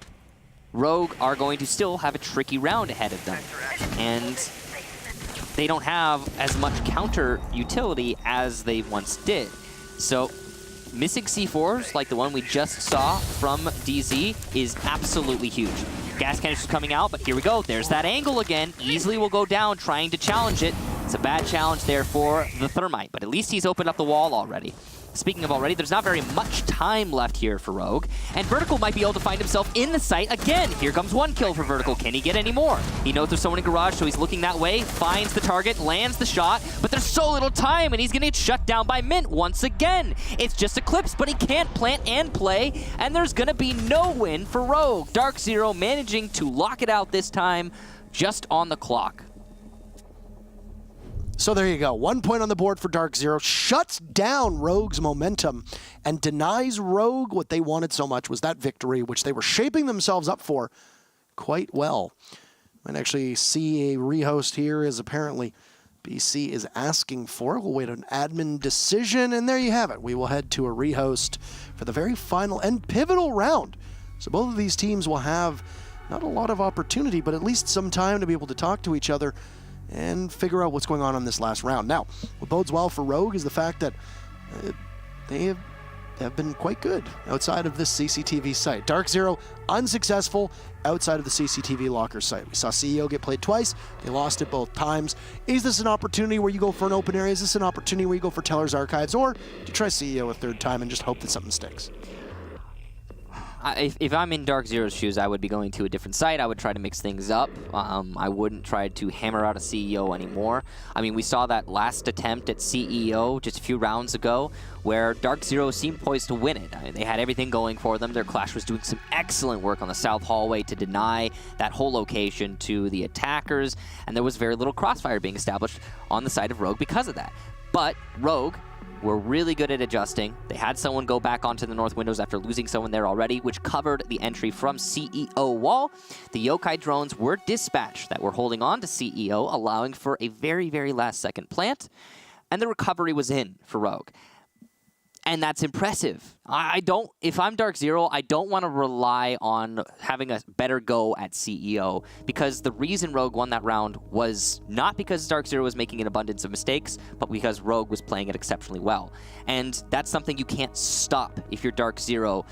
Rogue are going to still have a tricky round ahead of them. And they don't have as much counter utility as they once did. So missing C4s like the one we just saw from DZ is absolutely huge. Gas canisters coming out, but here we go. There's that angle again. Easily will go down trying to challenge it. It's a bad challenge there for the Thermite, but at least he's opened up the wall already. Speaking of already, there's not very much time left here for Rogue, and Vertical might be able to find himself in the site again. Here comes 1 kill for Vertical. Can he get any more? He knows there's someone in Garage, so he's looking that way, finds the target, lands the shot, but there's so little time, and he's gonna get shut down by Mint once again. It's just Eclipse, but he can't plant and play, and there's gonna be no win for Rogue. DarkZero managing to lock it out this time, just on the clock. So there you go. 1 point on the board for DarkZero. Shuts down Rogue's momentum and denies Rogue what they wanted so much, was that victory, which they were shaping themselves up for quite well. Might actually see a rehost here as apparently BC is asking for. We'll wait an admin decision, and there you have it. We will head to a rehost for the very final and pivotal round. So both of these teams will have not a lot of opportunity, but at least some time to be able to talk to each other and figure out what's going on this last round. Now, what bodes well for Rogue is the fact that they have been quite good outside of this CCTV site. DarkZero unsuccessful outside of the CCTV locker site. We saw CEO get played twice. They lost it both times. Is this an opportunity where you go for an open area? Is this an opportunity where you go for Teller's Archives? Or do you try CEO a 3rd time and just hope that something sticks? If I'm in DarkZero's shoes, I would be going to a different site. I would try to mix things up. I wouldn't try to hammer out a CEO anymore. I mean, we saw that last attempt at CEO just a few rounds ago where DarkZero seemed poised to win it. I mean, they had everything going for them. Their Clash was doing some excellent work on the south hallway to deny that whole location to the attackers, and there was very little crossfire being established on the side of Rogue because of that. But Rogue were really good at adjusting. They had someone go back onto the north windows after losing someone there already, which covered the entry from CEO wall. The yokai drones were dispatched that were holding on to CEO, allowing for a very, very last second plant, and the recovery was in for Rogue. And that's impressive. If I'm DarkZero, I don't want to rely on having a better go at CEO, because the reason Rogue won that round was not because DarkZero was making an abundance of mistakes, but because Rogue was playing it exceptionally well. And that's something you can't stop if you're DarkZero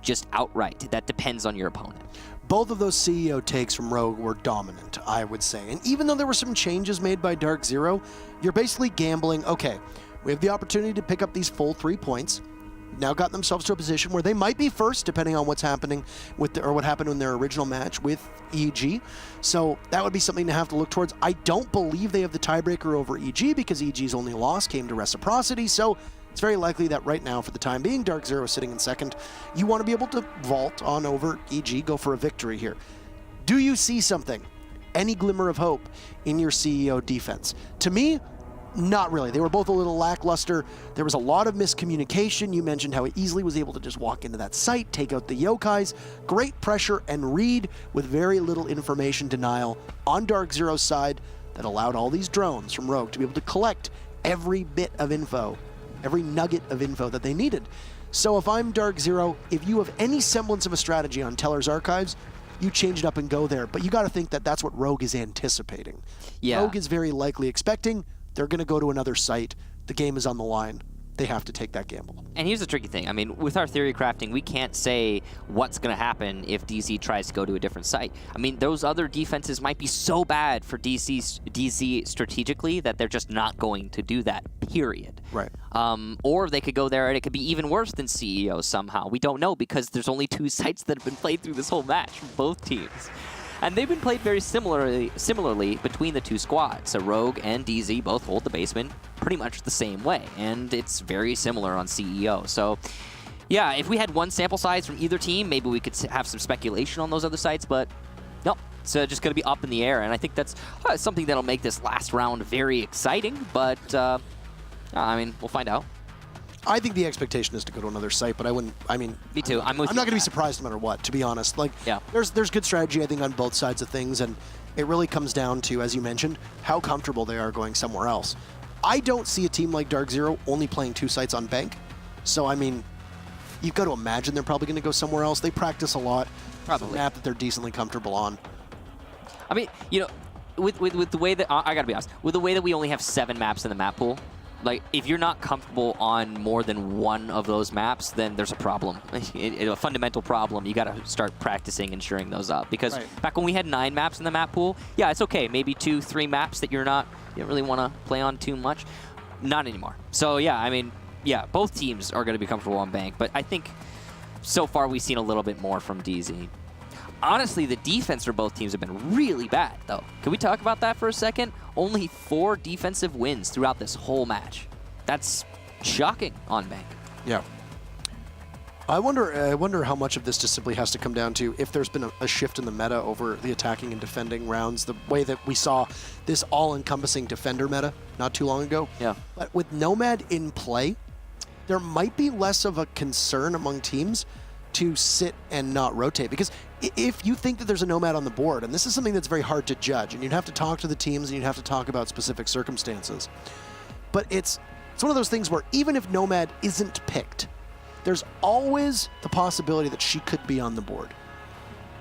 just outright. That depends on your opponent. Both of those CEO takes from Rogue were dominant, I would say. And even though there were some changes made by DarkZero, you're basically gambling, okay, we have the opportunity to pick up these full 3 points. Now got themselves to a position where they might be first, depending on what's happening with or what happened in their original match with EG. So that would be something to have to look towards. I don't believe they have the tiebreaker over EG, because EG's only loss came to reciprocity. So it's very likely that right now, for the time being, DarkZero is sitting in second. You want to be able to vault on over EG, go for a victory here. Do you see something, any glimmer of hope in your CEO defense? To me, not really. They were both a little lackluster. There was a lot of miscommunication. You mentioned how he easily was able to just walk into that site, take out the yokais. Great pressure and read with very little information denial on DarkZero's side that allowed all these drones from Rogue to be able to collect every bit of info, every nugget of info that they needed. So if I'm DarkZero, if you have any semblance of a strategy on Teller's Archives, you change it up and go there. But you got to think that that's what Rogue is anticipating. Yeah. Rogue is very likely expecting they're going to go to another site. The game is on the line. They have to take that gamble. And here's the tricky thing. I mean, with our theory crafting, we can't say what's going to happen if DZ tries to go to a different site. I mean, those other defenses might be so bad for DZ strategically that they're just not going to do that, period. Right. Or they could go there and it could be even worse than CEO somehow. We don't know, because there's only 2 sites that have been played through this whole match from both teams. And they've been played very similarly between the 2 squads. So Rogue and DZ both hold the basement pretty much the same way, and it's very similar on CEO. So yeah, if we had one sample size from either team, maybe we could have some speculation on those other sites, but no, it's just going to be up in the air. And I think that's something that'll make this last round very exciting, but I mean, we'll find out. I think the expectation is to go to another site, but I wouldn't. I mean, me too. I'm not going to be surprised no matter what, to be honest. Like, yeah. There's good strategy, I think, on both sides of things, and it really comes down to, as you mentioned, how comfortable they are going somewhere else. I don't see a team like DarkZero only playing 2 sites on bank. So, I mean, you've got to imagine they're probably going to go somewhere else. They practice a lot. Probably. It's a map that they're decently comfortable on. I mean, you know, with the way that I got to be honest, with the way that we only have 7 maps in the map pool. Like, if you're not comfortable on more than one of those maps, then there's a problem, a fundamental problem. You got to start practicing and shoring those up. Because back when we had 9 maps in the map pool, yeah, it's okay. Maybe 2, 3 maps that you don't really want to play on too much. Not anymore. So yeah, I mean, yeah, both teams are going to be comfortable on bank, but I think so far we've seen a little bit more from DZ. Honestly, the defense for both teams have been really bad, though. Can we talk about that for a second? Only 4 defensive wins throughout this whole match. That's shocking on bank. Yeah. I wonder how much of this just simply has to come down to if there's been a shift in the meta over the attacking and defending rounds, the way that we saw this all-encompassing defender meta not too long ago. Yeah. But with Nomad in play, there might be less of a concern among teams to sit and not rotate, because if you think that there's a Nomad on the board, and this is something that's very hard to judge, and you'd have to talk to the teams and you'd have to talk about specific circumstances, but it's one of those things where even if Nomad isn't picked, there's always the possibility that she could be on the board.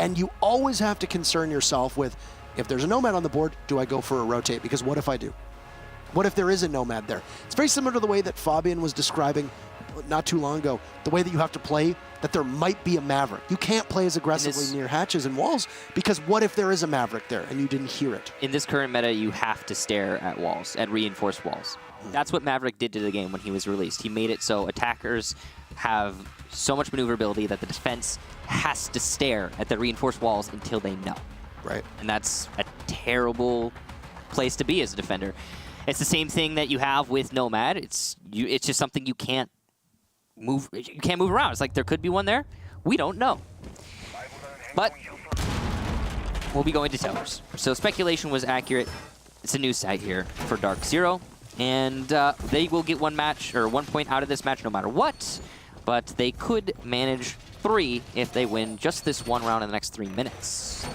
And you always have to concern yourself with, if there's a Nomad on the board, do I go for a rotate? Because what if I do? What if there is a Nomad there? It's very similar to the way that Fabian was describing not too long ago, the way that you have to play, that there might be a Maverick. You can't play as aggressively near hatches and walls, because what if there is a Maverick there and you didn't hear it? In this current meta, you have to stare at walls, at reinforced walls. That's what Maverick did to the game when he was released. He made it so attackers have so much maneuverability that the defense has to stare at the reinforced walls until they know. Right. And that's a terrible place to be as a defender. It's the same thing that you have with Nomad. It's just something you can't move. You can't move around. It's like there could be one there. We don't know. But we'll be going to tellers. So speculation was accurate. It's a new site here for DarkZero. and they will get 1 match or 1 point out of this match no matter what. But they could manage 3 if they win just this 1 round in the next 3 minutes.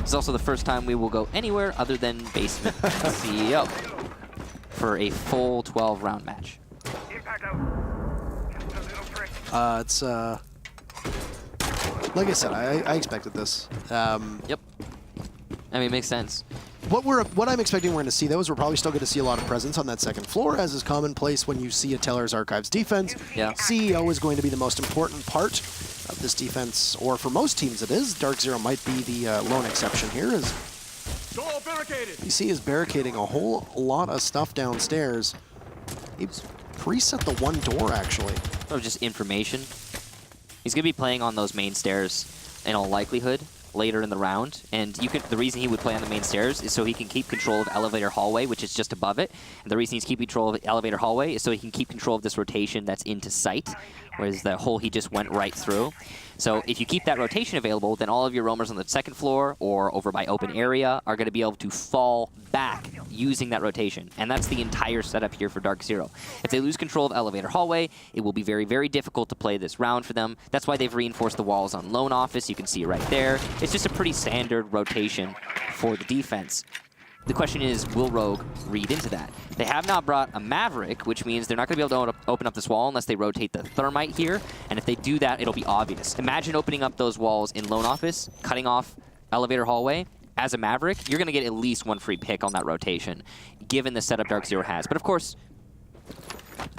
This is also the first time we will go anywhere other than basement CEO for a full 12-round match. It's like I said, I expected this. Yep. I mean, it makes sense. What I'm expecting we're going to see, though, is we're probably still going to see a lot of presence on that second floor, as is commonplace when you see a Teller's Archives defense. Yeah. CEO is going to be the most important part of this defense, or for most teams it is. DarkZero might be the lone exception here, as DC is barricading a whole lot of stuff downstairs. He's preset the one door, actually. Or just information. He's going to be playing on those main stairs in all likelihood later in the round, and the reason he would play on the main stairs is so he can keep control of elevator hallway, which is just above it. And the reason he's keeping control of elevator hallway is so he can keep control of this rotation that's into sight, whereas the hole he just went right through. So if you keep that rotation available, then all of your roamers on the second floor or over by open area are going to be able to fall back using that rotation. And that's the entire setup here for DarkZero. If they lose control of elevator hallway, it will be very, very difficult to play this round for them. That's why they've reinforced the walls on lone office. You can see right there. It's just a pretty standard rotation for the defense. The question is, will Rogue read into that? They have not brought a Maverick, which means they're not going to be able to open up this wall unless they rotate the Thermite here. And if they do that, it'll be obvious. Imagine opening up those walls in lone office, cutting off elevator hallway. As a Maverick, you're going to get at least 1 free pick on that rotation, given the setup DarkZero has. But of course,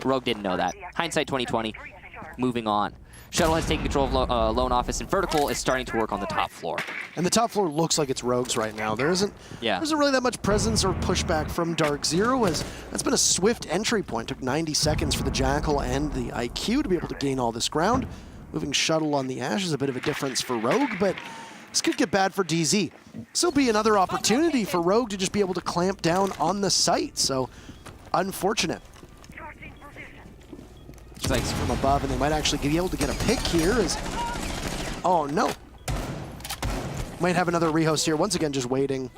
Rogue didn't know that. Hindsight 2020, moving on. Shuttle has taken control of lone office, and Vertical is starting to work on the top floor. And the top floor looks like it's Rogue's right now. There isn't really that much presence or pushback from DarkZero, as that's been a swift entry point. Took 90 seconds for the Jackal and the IQ to be able to gain all this ground. Moving Shuttle on the Ash is a bit of a difference for Rogue, but this could get bad for DZ. This will be another opportunity for Rogue to just be able to clamp down on the site, so unfortunate. Strikes from above, and they might actually be able to get a pick here. Oh no. Might have another rehost here. Once again, just waiting.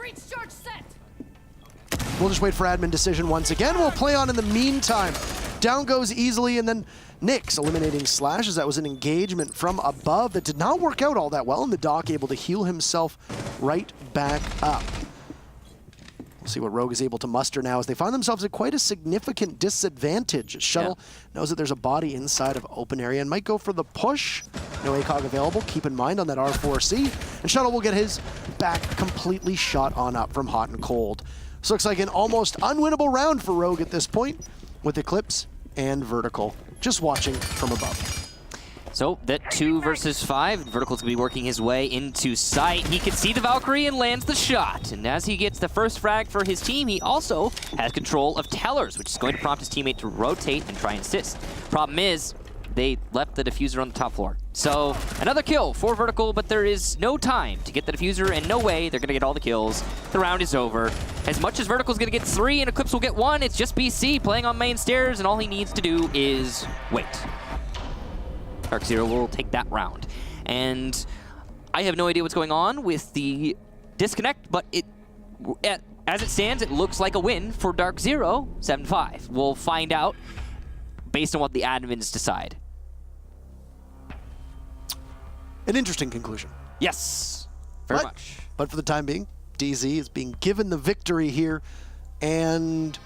We'll just wait for admin decision once again. We'll play on in the meantime. Down goes easily, and then Nyx eliminating Slash, as that was an engagement from above that did not work out all that well, and the Doc able to heal himself right back up. We'll see what Rogue is able to muster now as they find themselves at quite a significant disadvantage. Shuttle knows that there's a body inside of open area and might go for the push. No ACOG available, keep in mind on that R4C. And Shuttle will get his back completely shot on up from hot and cold. This looks like an almost unwinnable round for Rogue at this point, with Eclipse and Vertical just watching from above. So that 2 versus 5, Vertical's gonna be working his way into sight. He can see the Valkyrie and lands the shot. And as he gets the first frag for his team, he also has control of Tellers, which is going to prompt his teammate to rotate and try and assist. Problem is, they left the diffuser on the top floor. So another kill for Vertical, but there is no time to get the diffuser, and no way they're gonna get all the kills. The round is over. As much as Vertical's gonna get 3 and Eclipse will get 1, it's just BC playing on main stairs, and all he needs to do is wait. DarkZero will take that round. And I have no idea what's going on with the disconnect, but as it stands, it looks like a win for DarkZero, 7-5. We'll find out based on what the admins decide. An interesting conclusion. Yes, very much. But for the time being, DZ is being given the victory here, and